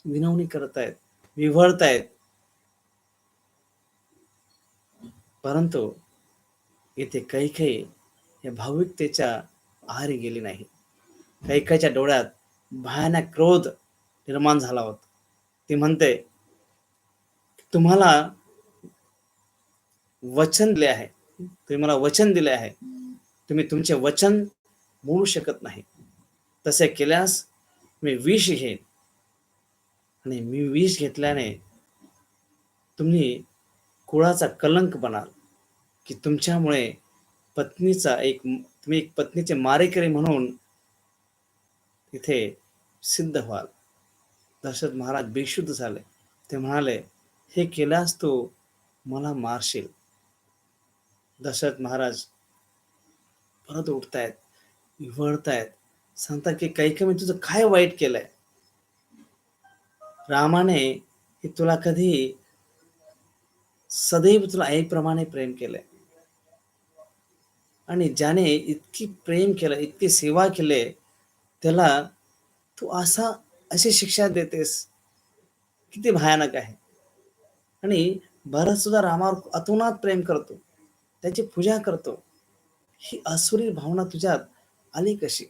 विनवणी करतायत, विव्हळतायत, परंतु इथे कैकेयी या भावुकतेच्या आहारी गेली नाही. कैकेयीच्या डोळ्यात भयानक क्रोध निर्माण झाला होता. ती म्हणते, तुम्हाला वचन दिले आहे, तुम्ही मला वचन दिले आहे, तुम्ही तुमचे वचन मोडू शकत नाही. तसे केल्यास मी विष घेईन आणि मी विष घेतल्याने तुम्ही कुळाचा कलंक बनाल, की तुमच्यामुळे तुम्ही एक पत्नीचे मारेकरी म्हणून तिथे सिद्ध व्हाल. दशरथ महाराज बेशुद्ध झाले. ते म्हणाले, हे केल्यास तू मला मारशील. दशरथ महाराज परत उठतायत, विव्हळतायत, सांगतात की कैकेयी, मी तुझं काय वाईट केलंय? रामाने हे तुला कधी सदैव तुला आईप्रमाणे प्रेम केलंय आणि ज्याने इतकी प्रेम केलं, इतकी सेवा केले, त्याला तू अशी शिक्षा देतेस, किती भयानक आहे. आणि भरत सुद्धा रामावर अतोनात प्रेम करतो, त्याची पूजा करतो. ही आसुरी भावना तुझ्यात आली कशी?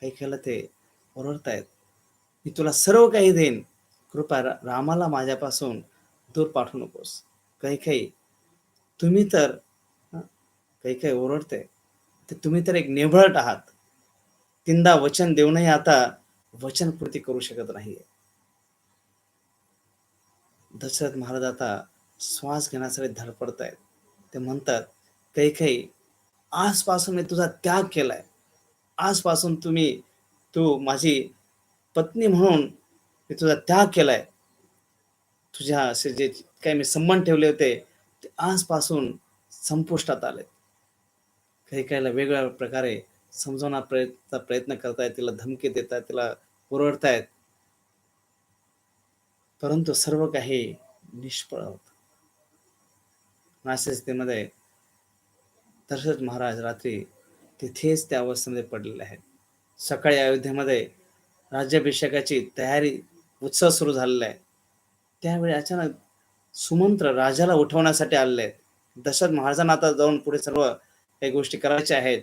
कैकेयीला ते ओरडतायत, मी तुला सर्व काही देईन, कृपया रामाला माझ्यापासून दूर पाठवू नकोस. कैकेयी, तुम्ही तर हं, कैकेयी ओरडते, तर तुम्ही तर एक नेभळट आहात. तीनदा वचन देऊनही आता वचनपूर्ती करू शकत नाहीये. दशरथ महाराज आता श्वास घेण्यासाठी धडपडतायत. ते म्हणतात, कैकेयी, आजपासून मी तुझा त्याग केलाय. आजपासून तू माझी पत्नी म्हणून मी तुझा त्याग केलाय. तुझ्या असे जे काही मी संबंध ठेवले होते, ते आजपासून संपुष्टात आले. कैकेयीला वेगवेगळ्या प्रकारे समजवण्याचा प्रयत्न करतायत, तिला धमकी देतायत, तिला ओरडतायत, परंतु सर्व काही निष्फळ होतं. अशा स्थितीमध्ये दशरथ महाराज रात्री तिथेच त्या अवस्थेमध्ये पडलेले आहेत. सकाळी अयोध्येमध्ये राज्याभिषेकाची तयारी, उत्सव सुरू झालेला आहे. त्यावेळी अचानक सुमंत्र राजाला उठवण्यासाठी आलेले आहेत. दशरथ महाराजांना आता जाऊन पुढे सर्व काही गोष्टी करायच्या आहेत.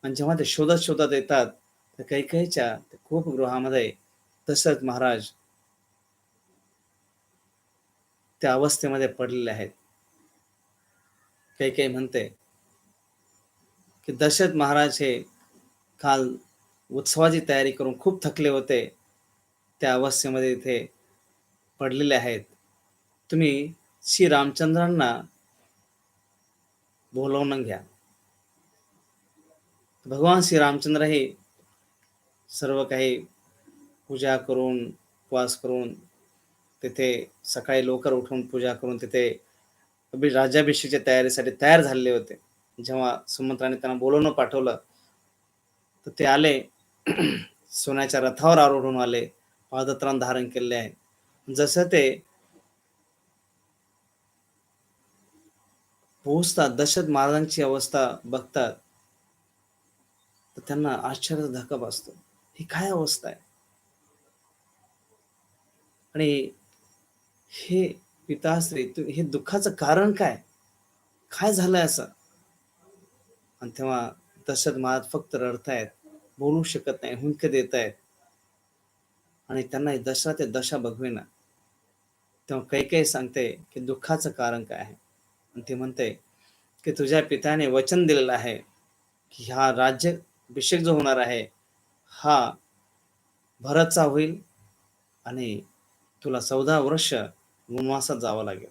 आणि जेव्हा ते शोधत शोधत येतात, तर कैकेयीच्या कोपगृहामध्ये दशरथ महाराज त्या अवस्थेमध्ये पडलेले आहेत. कैकेयी म्हणते, की दशरथ महाराज हे काल उत्सवाची तयारी करून खूप थकले होते. त्या अवस्थेमध्ये इथे पडलेले आहेत. तुम्ही श्री रामचंद्रांना बोलावून घ्या. भगवान श्री रामचंद्र हे सर्व काही पूजा करून, उपवास करून, तिथे सकाळी लवकर उठून पूजा करून तिथे राज्याभिषेकच्या तयारीसाठी तयार झालेले होते. जेव्हा सुमंत्राने त्यांना बोलावून पाठवलं, तर ते आले सोन्याच्या रथावर आरोहून आले, पादत्राण धारण केले आहे. जसं ते पोहोचतात, दशरथ महाराजांची अवस्था बघतात, तर त्यांना आश्चर्याचा धक्का बसतो. ही काय अवस्था आहे? आणि हे पिताश्री हे दुःखाचं कारण काय? काय झालंय असं? आणि तेव्हा दशरथ महाराज फक्त रडतायत, बोलू शकत नाही, हुंदके देतायत आणि त्यांना दशा ते दशा बघवेना. तेव्हा कैकेयी सांगते, की दुःखाचं कारण काय आहे? आणि ती म्हणते, की तुझ्या पित्याने वचन दिलेलं आहे, की हा राज्याभिषेक जो होणार आहे, हा भरतचा होईल आणि तुला 14 वर्ष वनवासात जावं लागेल.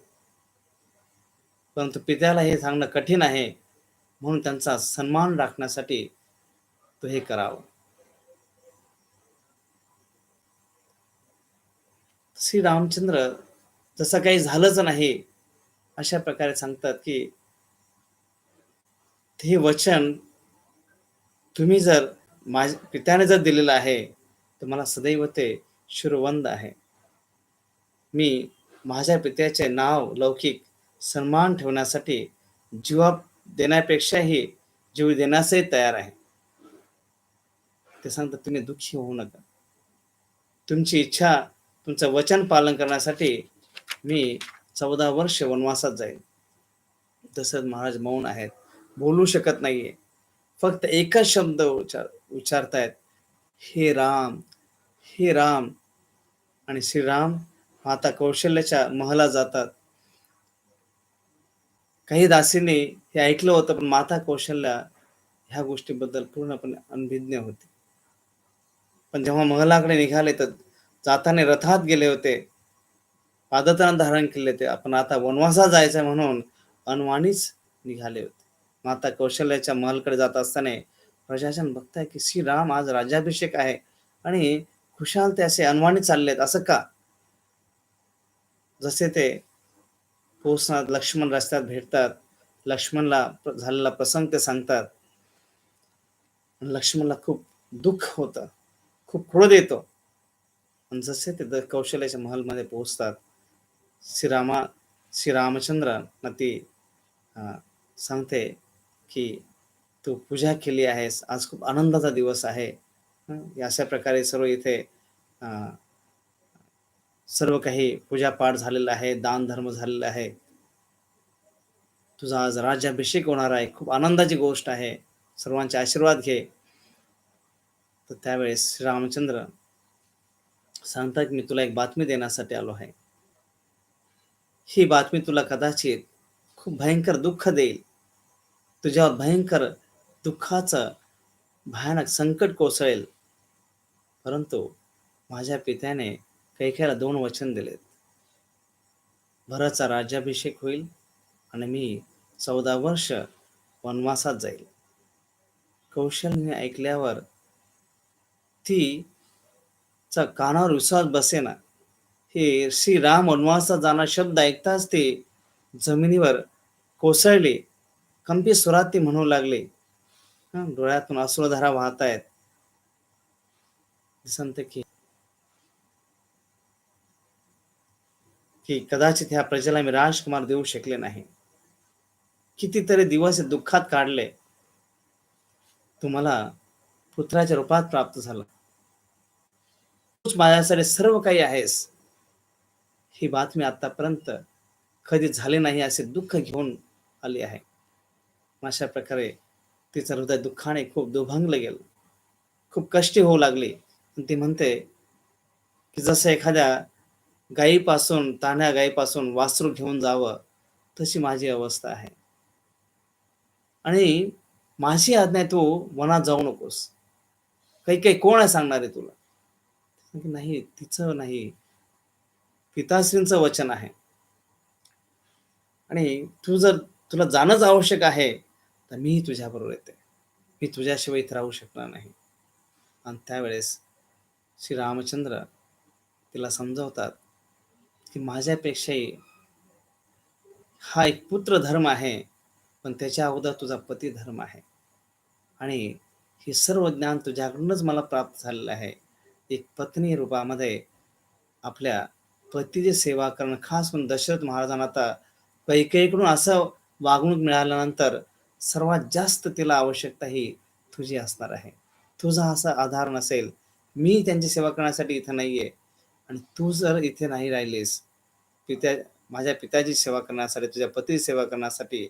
परंतु पित्याला हे सांगणं कठीण आहे, म्हणून त्यांचा सन्मान राखण्यासाठी तू हे करावं. श्री रामचंद्र जसं काही झालंच नाही, अशा प्रकारे सांगतात, की हे वचन तुम्ही जर माझ्या पित्याने जर दिलेलं आहे, तर मला सदैव ते शिरोवंद आहे. मी माझ्या पित्याचे नाव, लौकिक सन्मान ठेवण्यासाठी जीव देण्यापेक्षाही जीव देण्यासही तयार आहे. ते सांगतात, तुम्ही दुःखी होऊ नका. तुमची इच्छा, तुमचं वचन पालन करण्यासाठी मी 14 वर्ष वनवासात जाईल. दशरथ महाराज मौन आहेत, बोलू शकत नाहीये. फक्त एकच शब्द उच्चारतायत, हे राम, हे राम. आणि श्रीराम माता कौशल्याच्या महलात जातात. काही दासींनी हे ऐकलं होतं, पण माता कौशल्या ह्या गोष्टीबद्दल पूर्णपणे अनभिज्ञ होते. पण जेव्हा महलाकडे निघाले, तर जाताना रथात गेले होते, पादत्राण धारण केले होते. आपण आता वनवासात जायचं म्हणून अनवाणीच निघाले होते. माता कौशल्याच्या महलकडे जात असताना प्रशासन बघताय, की श्रीराम आज राज्याभिषेक आहे आणि खुशाल ते असे अनवाणी चाललेत, असं का? जसे ते पोहोचतात, लक्ष्मण रस्त्यात भेटतात, लक्ष्मणला झालेला प्रसंग ते सांगतात. लक्ष्मणला खूप दुःख होतं, खूप क्रोध येतो. आणि जसे ते कौशल्याच्या महलमध्ये पोहोचतात, श्रीरामा श्रीरामचंद्रांना ती सांगते, की तू पूजा केली आहेस, आज खूप आनंदाचा दिवस आहे. अशा प्रकारे सर्व इथे सर्व काही पूजापाठ झालेला आहे, दान धर्म झालेला आहे. तुझा आज राज्याभिषेक होणार आहे, खूप आनंदाची गोष्ट आहे, सर्वांचे आशीर्वाद घे. तर त्यावेळेस रामचंद्र सांगतात, मी तुला एक बातमी देण्यासाठी आलो आहे. ही बातमी तुला कदाचित खूप भयंकर दुःख देईल, तुझ्यावर भयंकर दुःखाचं भयानक संकट कोसळेल. परंतु माझ्या पित्याने कैकेयीला 2 वचन दिलेत. भरतचा राज्याभिषेक होईल आणि मी 14 वर्ष वनवासात जाईल. कौशल्यने ऐकल्यावर चा कानावर विश्वास बसेना. हे श्रीराम वनवासात जाणार शब्द ऐकताच ते जमिनीवर कोसळले. कंपित स्वरात ती म्हणू लागले. डोळ्यातून अश्रुधारा वाहतायत. संत की कदाचित ह्या प्रजेला मी राजकुमार देऊ शकले नाही. कितीतरी दिवस दुःखात काढले. तुम्हाला पुत्राच्या रूपात प्राप्त झाला. तूच माझ्यासाठी सर्व काही आहेस. ही बातमी आतापर्यंत कधी झाले नाही असे दुःख घेऊन आली आहे. अशा प्रकारे तिचं हृदय दुःखाने खूप दुभंगलं गेलं. खूप कष्टी होऊ लागली. ती म्हणते, की जसं एखाद्या तान्ह्या गायीपासून वासरू घेऊन जावं, तशी माझी अवस्था आहे. आणि माझी आज्ञा आहे, तू वनात जाऊ नकोस. काही कोण आहे सांगणारे तुला? नाही, तिचं नाही, पिताश्रींचं वचन आहे. आणि तुला जाणंच आवश्यक आहे, तर मीही तुझ्याबरोबर येते. मी तुझ्याशिवाय इथे राहू शकणार नाही. आणि त्यावेळेस श्रीरामचंद्र तिला समजावतात, की माझ्यापेक्षाही हा एक पुत्र धर्म आहे, पण त्याच्या अगोदर तुझा पती धर्म आहे. आणि हे सर्व ज्ञान तुझ्याकडूनच मला प्राप्त झालेलं आहे. एक पत्नी रूपामध्ये आपल्या पतीची सेवा करणं, खास करून दशरथ महाराजांना आता कैकेयीकडून असं वागणूक मिळाल्यानंतर सर्वात जास्त तिला आवश्यकता ही तुझी असणार आहे. तुझा असा आधार नसेल, मी त्यांची सेवा करण्यासाठी इथे नाहीये आणि तू जर इथे नाही राहिलीस, पित्या माझ्या पित्याची सेवा करण्यासाठी, तुझ्या पतीची सेवा करण्यासाठी,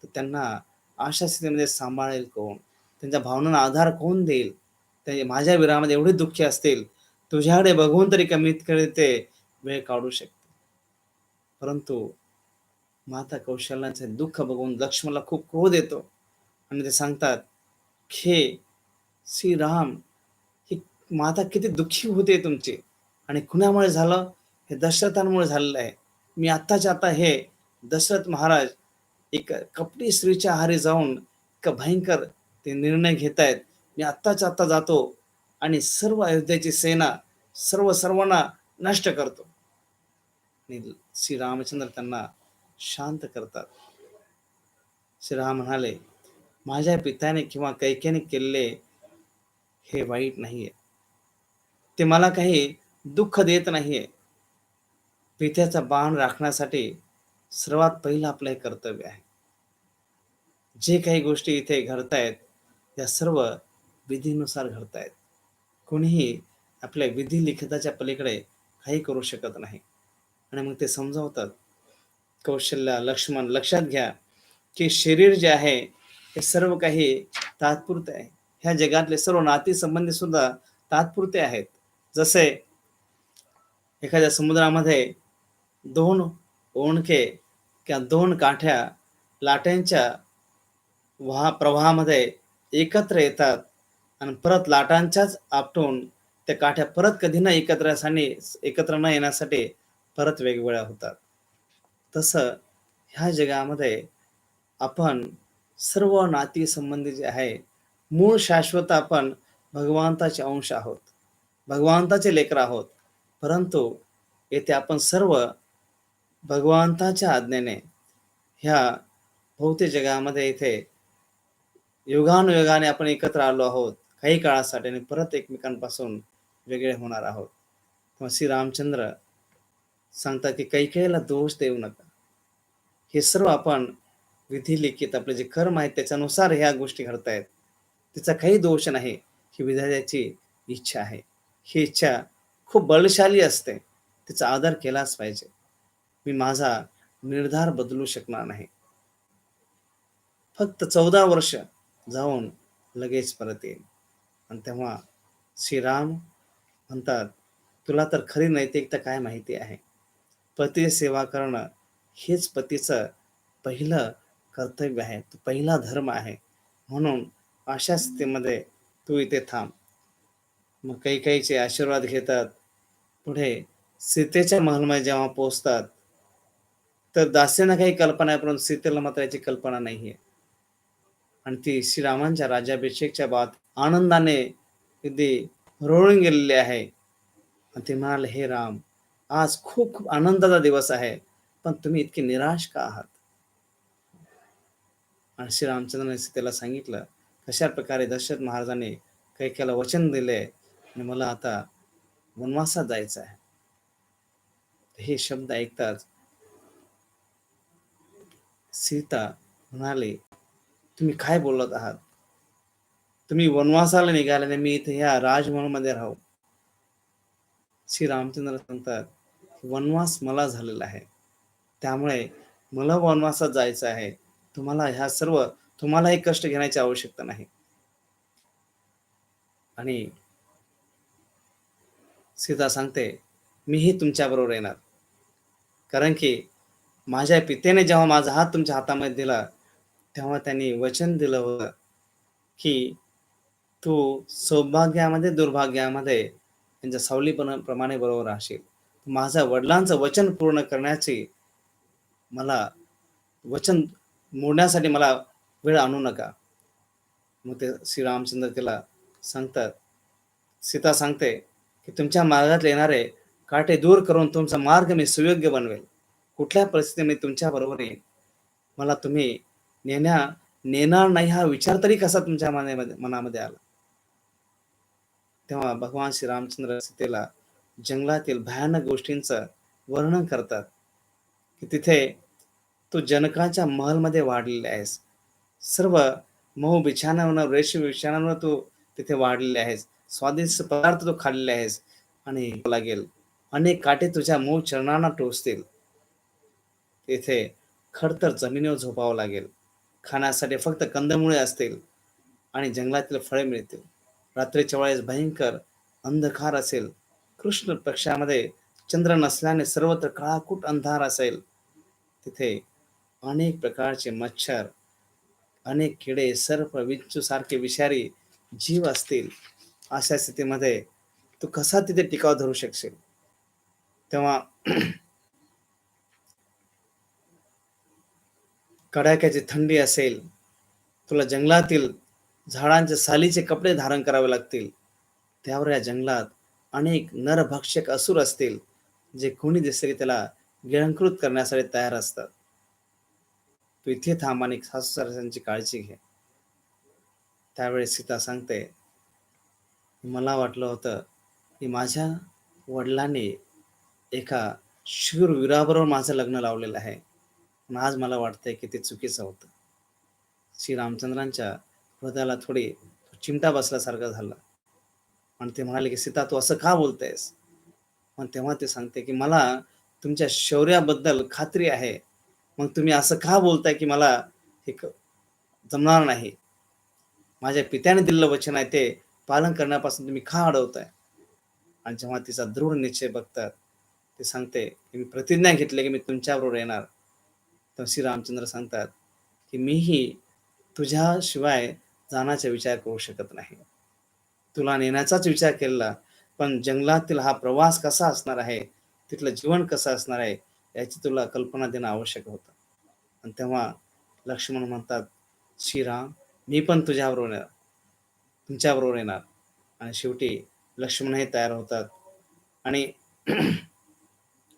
तर त्यांना अशा स्थितीमध्ये सांभाळेल कोण? त्यांच्या भावनांना आधार कोण देईल? ते माझ्या विरहामध्ये एवढे दुःखी असतील, तुझ्याकडे बघून तरी कमीत कमी ते वेळ काढू शकतील. परंतु माता कौशल्याचे दुःख बघून लक्ष्मणला खूप क्रोध येतो आणि ते सांगतात, "हे श्रीराम, ही माता किती दुःखी होते तुमची आणि कुणामुळे झालं? हे दशरथांमुळे झालेलं आहे. मी आत्ताच्या आता हे दशरथ महाराज एक कपटी स्त्रीच्या आहारी जाऊन इतका भयंकर ते निर्णय घेतायत. मी आत्ताच्या आत्ता जातो आणि सर्व अयोध्येची सेना सर्वांना नष्ट करतो." आणि श्रीरामचंद्र त्यांना शांत करतात. श्रीराम म्हणाले, माझ्या पित्याने किंवा कैकेयीने केलेले हे वाईट नाहीये. ते मला काही दुःख देत नाहीये. पित्याचा बाण राखण्यासाठी सर्वात पहिलं आपलं हे कर्तव्य आहे. जे काही गोष्टी इथे घडतायत, त्या सर्व विधीनुसार घडतायत. कोणीही आपल्या विधी लिखिताच्या पलीकडे काही करू शकत नाही. आणि मग ते समजावतात, कौशल्या, लक्ष्मण लक्षात घ्या, की शरीर जे आहे, हे सर्व काही तात्पुरते आहे. ह्या जगातले सर्व नातेसंबंध सुद्धा तात्पुरते आहेत. जसे एखाद्या समुद्रामध्ये 2 ओंडके किंवा 2 काठ्या लाटांच्या प्रवाहामध्ये एकत्र येतात आणि परत लाटांच्याच आपटून त्या काठ्या परत कधी न एकत्र न येण्यासाठी परत वेगवेगळ्या होतात. तसं ह्या जगामध्ये आपण सर्व नातीसंबंधी जे आहे, मूळ शाश्वत आपण भगवंताचे अंश आहोत. भगवंताचे लेकरं आहोत. परंतु येथे आपण सर्व भगवंताच्या आज्ञेने ह्या भौतिक जगामध्ये इथे युगानुयुगाने आपण एकत्र आलो आहोत. काही काळासाठी आणि परत एकमेकांपासून वेगळे होणार आहोत. तेव्हा श्रीरामचंद्र सांगतात, की कैकेयीला दोष देऊ नका. हे सर्व आपण विधी लिखित आपले जे कर्म आहेत त्याच्यानुसार ह्या गोष्टी घडतायत. तिचा काही दोष नाही. ही विधात्याची इच्छा आहे. ही इच्छा खूप बलशाली असते. तिचा आदर केलाच पाहिजे. मी माझा निर्धार बदलू शकणार नाही. फक्त 14 वर्ष जाऊन लगेच परत येईल. आणि तेव्हा श्रीराम म्हणतात, तुला तर खरी नैतिकता काय माहिती आहे? पती सेवा करणं हेच पतीचं पहिलं कर्तव्य आहे. तो पहिला धर्म आहे. म्हणून अशा स्थितीमध्ये तू इथे थांब. मग कैकेयीचे आशीर्वाद घेतात. पुढे सीतेच्या महलमध्ये जेव्हा पोहोचतात, तर दासींना काही कल्पना आहे, परंतु सीतेला मात्र याची कल्पना नाहीये. आणि ती श्रीरामांच्या राज्याभिषेकच्या बाद आनंदाने अगदी हुरळून गेलेली आहे. आणि ते म्हणाले, हे राम, आज खूप खूप आनंदाचा दिवस आहे, पण तुम्ही इतके निराश का आहात? आणि श्रीरामचंद्राने सीतेला सांगितलं, कशा प्रकारे दशरथ महाराजांनी कैकेयीला वचन दिले आणि मला आता वनवासात जायचं आहे. हे शब्द ऐकताच सीता म्हणाली, तुम्ही काय बोलत आहात? तुम्ही वनवासाला निघाल्याने मी इथे ह्या राजमहलमध्ये राहू? श्री रामचंद्र सांगतात, वनवास मला झालेला आहे. त्यामुळे मला वनवासात जायचं आहे. तुम्हाला हे कष्ट घेण्याची आवश्यकता नाही. आणि सीता सांगते, मीही तुमच्या बरोबर येणार. कारण की माझ्या पितेने जेव्हा माझा हात तुमच्या हातामध्ये दिला, तेव्हा त्यांनी वचन दिलं होतं, की तू सौभाग्यामध्ये दुर्भाग्यामध्ये त्यांच्या सावलीप्रमाणे बरोबर राहशील. माझ्या वडिलांचं वचन पूर्ण करण्याची मला वचन मोडण्यासाठी मला वेळ आणू नका. मग ते श्रीरामचंद्र तिला सांगतात, सीता सांगते, की तुमच्या मार्गात येणारे काटे दूर करून तुमचा मार्ग मी सुयोग्य बनवेल. कुठल्या परिस्थितीत मी तुमच्या बरोबर येईन. मला तुम्ही नेणार नाही हा विचार तरी कसा तुमच्या मनामध्ये आला? तेव्हा भगवान श्रीरामचंद्र सीतेला जंगलातील भयानक गोष्टींचं वर्णन करतात, की तिथे तू जनकाच्या महलमध्ये वाढलेला आहेस. सर्व मऊ बिछाणावर, रेशीम बिछाणावर तू तिथे वाढलेले आहेस. स्वादिष्ट पदार्थ तू खाल्लेले आहेस आणि लागेल. अनेक काटे तुझ्या मऊ चरणांना टोचतील. तिथे खडतर जमिनीवर झोपावं लागेल. खाण्यासाठी फक्त कंदमुळे असतील आणि जंगलातील फळे मिळतील. रात्रीच्या वेळेस भयंकर अंधकार असेल. कृष्ण पक्षामध्ये चंद्र नसल्याने सर्वत्र काळाकुट अंधार असेल. तिथे अनेक प्रकारचे मच्छर, अनेक किडे, सर्प, विंचू सारखे विषारी जीव असतील. अशा स्थितीमध्ये तू कसा तिथे टिकाव धरू शकशील? तेव्हा कडाक्याची थंडी असेल, तुला जंगलातील झाडांच्या सालीचे कपडे धारण करावे लागतील. त्यावर या जंगलात अनेक नरभक्षक असुर असतील, जे कोणी दिसले की त्याला गिळंकृत करण्यासाठी तयार असतात. तू इथे थांब आणि सासू-सासऱ्यांची काळजी घे. त्यावेळेस सीता सांगते, मला वाटलं होतं की माझ्या वडिलांनी एका शूरवीराबरोबर माझं लग्न लावलेलं आहे. पण आज मला वाटतंय की ते चुकीचं होतं. श्रीरामचंद्रांच्या हृदयाला थोडी चिमटा बसल्यासारखं झालं आणि ते म्हणाले, की "सीता तू असं का बोलतेस?" मग तेव्हा ते सांगते, की "मला तुमच्या शौर्याबद्दल खात्री आहे. मग तुम्ही असं का बोलताय, की मला हे जमणार नाही? माझ्या पित्याने दिलेलं वचन आहे ते पालन करण्यापासून तुम्ही का अडवताय?" आणि जेव्हा तिचा दृढ निश्चय बघतात, ते सांगते, की "मी प्रतिज्ञा घेतली, की मी तुमच्याबरोबर येणार." तर श्रीरामचंद्र सांगतात, की "मीही तुझ्याशिवाय जाण्याचा विचार करू शकत नाही. तुला नेण्याचाच विचार केलेला, पण जंगलातील हा प्रवास कसा असणार आहे, तिथलं जीवन कसं असणार आहे, याची तुला कल्पना देणं आवश्यक होतं." आणि तेव्हा लक्ष्मण म्हणतात, "श्रीराम, मी पण तुझ्याबरोबर येणार, तुमच्याबरोबर येणार." आणि शेवटी लक्ष्मणही तयार होतात आणि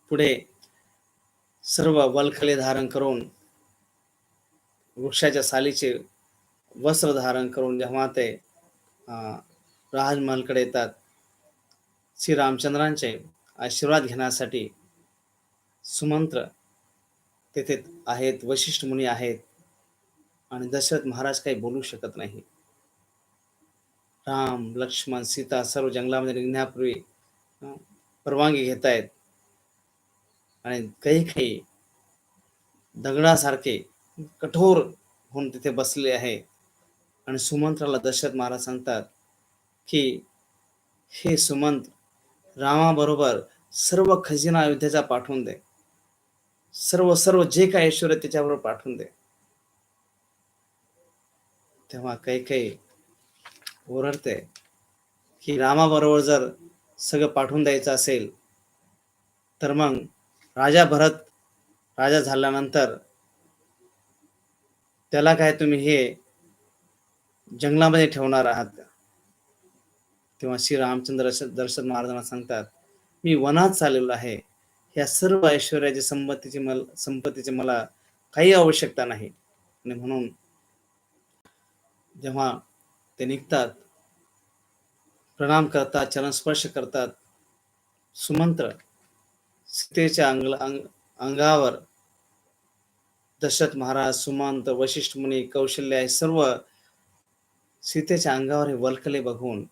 पुढे सर्व वल्कले धारण करून, वृक्षाच्या सालीचे वस्त्र धारण करून जेव्हा ते अ, राजमहालकडे येतात, श्रीरामचंद्रांचे आशीर्वाद घेण्यासाठी सुमंत्र तेथे आहेत, वशिष्ठ मुनी आहेत आणि दशरथ महाराज काही बोलू शकत नाही. राम, लक्ष्मण, सीता सर्व जंगलामध्ये निघण्यापूर्वी अ, परवानगी घेतायत आणि कैकेयी दगडासारखे कठोर होऊन तिथे बसले आहे आणि सुमंत्राला दशरथ महाराज सांगतात, की "हे सुमंत, रामाबरोबर सर्व खजिना अयोध्येचा पाठवून दे. सर्व सर्व जे काही ऐश्वर्य त्याच्याबरोबर पाठवून दे." तेव्हा कैकेयी ओरडते, की रामाबरोबर जर सगळं पाठवून द्यायचं असेल, तर मग राजा भरत राजा झाल्यानंतर त्याला काय तुम्ही हे जंगलामध्ये ठेवणार आहात का? तेव्हा श्रीरामचंद्र दशरथ महाराजांना सांगतात, "मी वनात चाललेलो आहे. या सर्व ऐश्वर्याची संपत्तीची मला काही आवश्यकता नाही." आणि म्हणून जेव्हा ते निघतात, प्रणाम करतात, चरणस्पर्श करतात. सुमंत्र सीतेच्या अंगावर दशरथ महाराज, सुमंत, वशिष्ठ मुनी, कौशल्य हे सर्व सीतेच्या अंगावर हे वल्कले बघून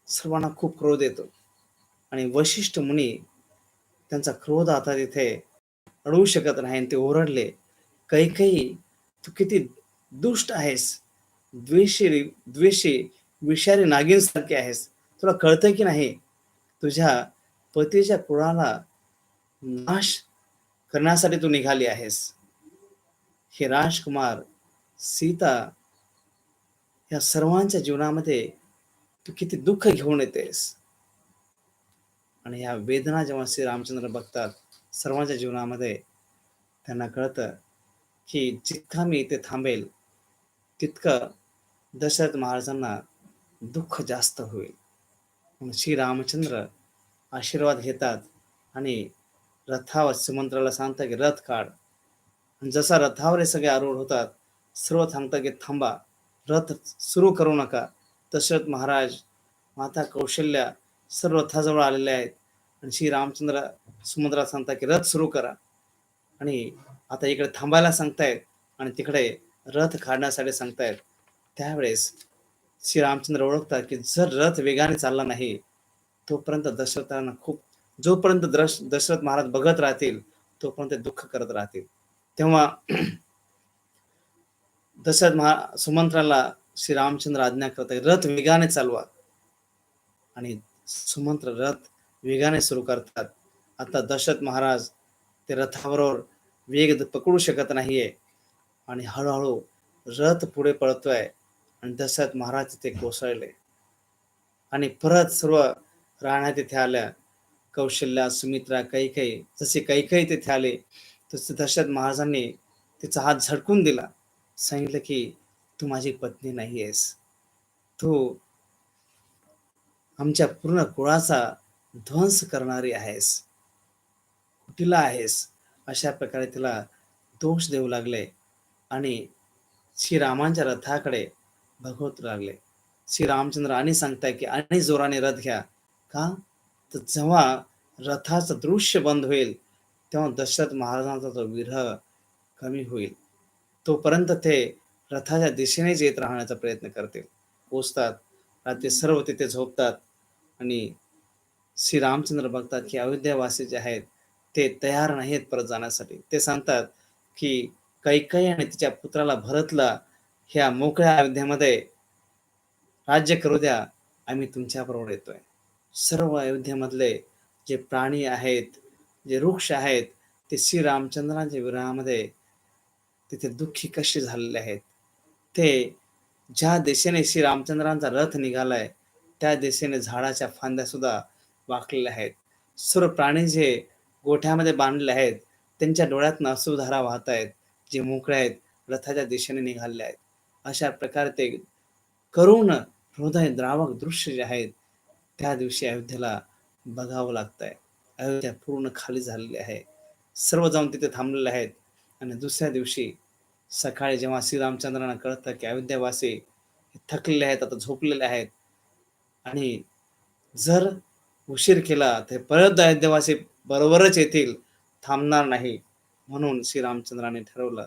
सर्वांना खूप क्रोध येतो आणि वशिष्ठ मुनी त्यांचा क्रोध आता तिथे अडवू शकत नाही आणि ते ओरडले, "कैकेयी, तू किती दुष्ट आहेस. द्वेषी, विषारी नागिनसारखी आहेस. तुला कळतं की नाही? तुझ्या पतीच्या कुळाला नाश करण्यासाठी तू निघाली आहेस. हे राजकुमार, सीता या सर्वांच्या जीवनामध्ये तू किती दुःख घेऊन येतेस." आणि ह्या वेदना जेव्हा श्रीरामचंद्र बघतात सर्वांच्या जीवनामध्ये, त्यांना कळतं, की जितका मी इथे थांबेल, तितकं दशरथ महाराजांना दुःख जास्त होईल. म्हणून श्रीरामचंद्र आशीर्वाद घेतात आणि रथावर सुमंत्राला सांगतात, की "रथ काढ." आणि जसा रथावर हे सगळे आरूढ होतात, सर्व सांगतात, की "थांबा, रथ सुरू करू नका." दशरथ महाराज माता कौशल्या सर्व रथाजवळ आलेल्या आहेत आणि श्री रामचंद्र सुमंत्राला सांगतात की रथ सुरू करा आणि आता इकडे थांबायला सांगतायत आणि तिकडे रथ काढण्यासाठी सांगतायत. त्यावेळेस श्री रामचंद्र ओळखतात की जर रथ वेगाने चालला नाही तोपर्यंत दशरथांना खूप जोपर्यंत दशरथ महाराज बघत राहतील तोपर्यंत दुःख करत राहतील. तेव्हा सुमंत्राला श्री रामचंद्र आज्ञा करतात रथ वेगाने चालवा आणि सुमंत्र रथ वेगाने सुरू करतात. आता दशरथ महाराज ते रथाबरोबर वेग पकडू शकत नाहीये आणि हळूहळू रथ पुढे पळतोय आणि दशरथ महाराज तिथे कोसळले आणि परत सर्व राण्या तिथे आल्या. कौशल्या, सुमित्रा, कैकेयी. जसे कैकेयी तिथे आले तसे दशरथ महाराजांनी तिचा हात झटकून दिला. सांगितलं की तू माझी पत्नी नाही आहेस, तू आमच्या पूर्ण कुळाचा ध्वंस करणारी आहेस, कुटीला आहेस, अशा प्रकारे तिला दोष देऊ लागले आणि श्रीरामांच्या रथाकडे बघत लागले. श्री रामचंद्र आणि सांगताय की आणि जोराने रथ घ्या. का? तर जेव्हा रथाचं दृश्य बंद होईल तेव्हा दशरथ महाराजांचा तो विरह कमी होईल. तोपर्यंत ते रथाच्या दिशेनेच येत राहण्याचा प्रयत्न करतील. पोचतात, रात्री सर्व तिथे झोपतात आणि श्री रामचंद्र बघतात की अयोध्यावासी जे आहेत ते तयार नाहीत परत जाण्यासाठी. ते सांगतात की कैकेयी आणि तिच्या पुत्राला भरतला ह्या मोकळ्या अयोध्येमध्ये राज्य करू द्या, आम्ही तुमच्या बरोबर येतोय. सर्व अयोध्येमधले जे प्राणी आहेत, जे वृक्ष आहेत, ते श्री रामचंद्रांच्या विरहामध्ये तिथे दुःखी कसे झालेले आहेत. ते ज्या दिशेने श्री रामचंद्रांचा रथ निघालाय त्या दिशेने झाडाच्या फांद्या सुद्धा वाकलेल्या आहेत. सर्व प्राणी जे गोठ्यामध्ये बांधलेले आहेत त्यांच्या डोळ्यातनं अश्रुधारा वाहत आहेत, जे मोकळे आहेत, रथाच्या दिशेने निघालेले आहेत. अशा प्रकारे ते करुण हृदयद्रावक दृश्य जे आहेत त्या दिवशी अयोध्येला बघावं लागतंय. अयोध्या पूर्ण खाली झालेली आहे. सर्व जाऊन तिथे थांबलेले आहेत आणि दुसऱ्या दिवशी सकाळी जेव्हा श्रीरामचंद्रांना कळतं की अयोध्यावासी थकलेले आहेत, आता झोपलेले आहेत आणि जर उशीर केला तर परत अयोध्यावासी बरोबरच येतील, थांबणार नाही. म्हणून श्रीरामचंद्रांनी ठरवलं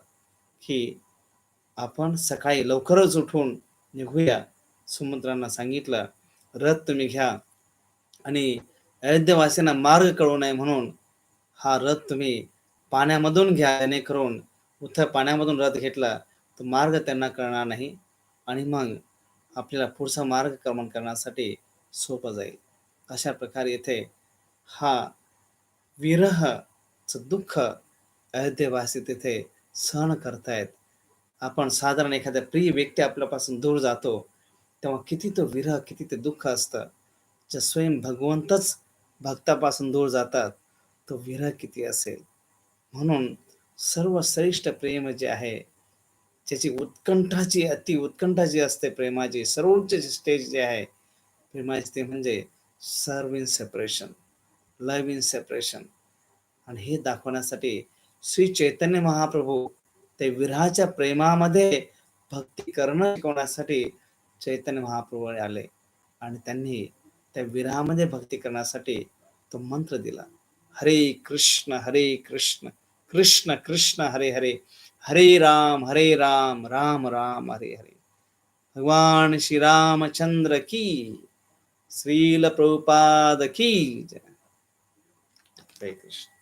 की आपण सकाळी लवकरच उठून निघूया. सुमंत्रांना सांगितलं रथ तुम्ही घ्या आणि अयोध्येवासींना मार्ग कळू नये म्हणून हा रथ तुम्ही पाण्यामधून घ्या, जेणेकरून उथं पाण्यामधून रथ घेतला तर मार्ग त्यांना कळणार नाही आणि मग आपल्याला पुढचा मार्गक्रमण करण्यासाठी सोपं जाईल. अशा प्रकारे इथे हा विरहचं दुःख अयोध्येवासी तिथे सहन करतायत. आपण साधारण एखाद्या प्रिय व्यक्ती आपल्यापासून दूर जातो तेव्हा किती तो विरह, किती ते दुःख असतं. जर स्वयं भगवंतच भक्तापासून दूर जातात तो विरह किती असेल. म्हणून सर्वश्रेष्ठ प्रेम जे आहे, ज्याची उत्कंठाची अति उत्कंठा जी असते प्रेमाची, सर्वोच्च स्टेज जे आहे प्रेमाची ते म्हणजे सर्व in separation, love in separation. आणि हे दाखवण्यासाठी श्री चैतन्य महाप्रभू ते विरहाच्या प्रेमामध्ये भक्ती करणं शिकवण्यासाठी चैतन्य महाप्रभू आले आणि त्यांनी त्या विरहामध्ये भक्ती करण्यासाठी तो मंत्र दिला. हरे कृष्ण कृष्ण कृष्ण हरे हरे, हरे राम राम राम हरे हरे. भगवान श्री रामचंद्र की, श्रील प्रभुपाद की जय. हरे कृष्ण.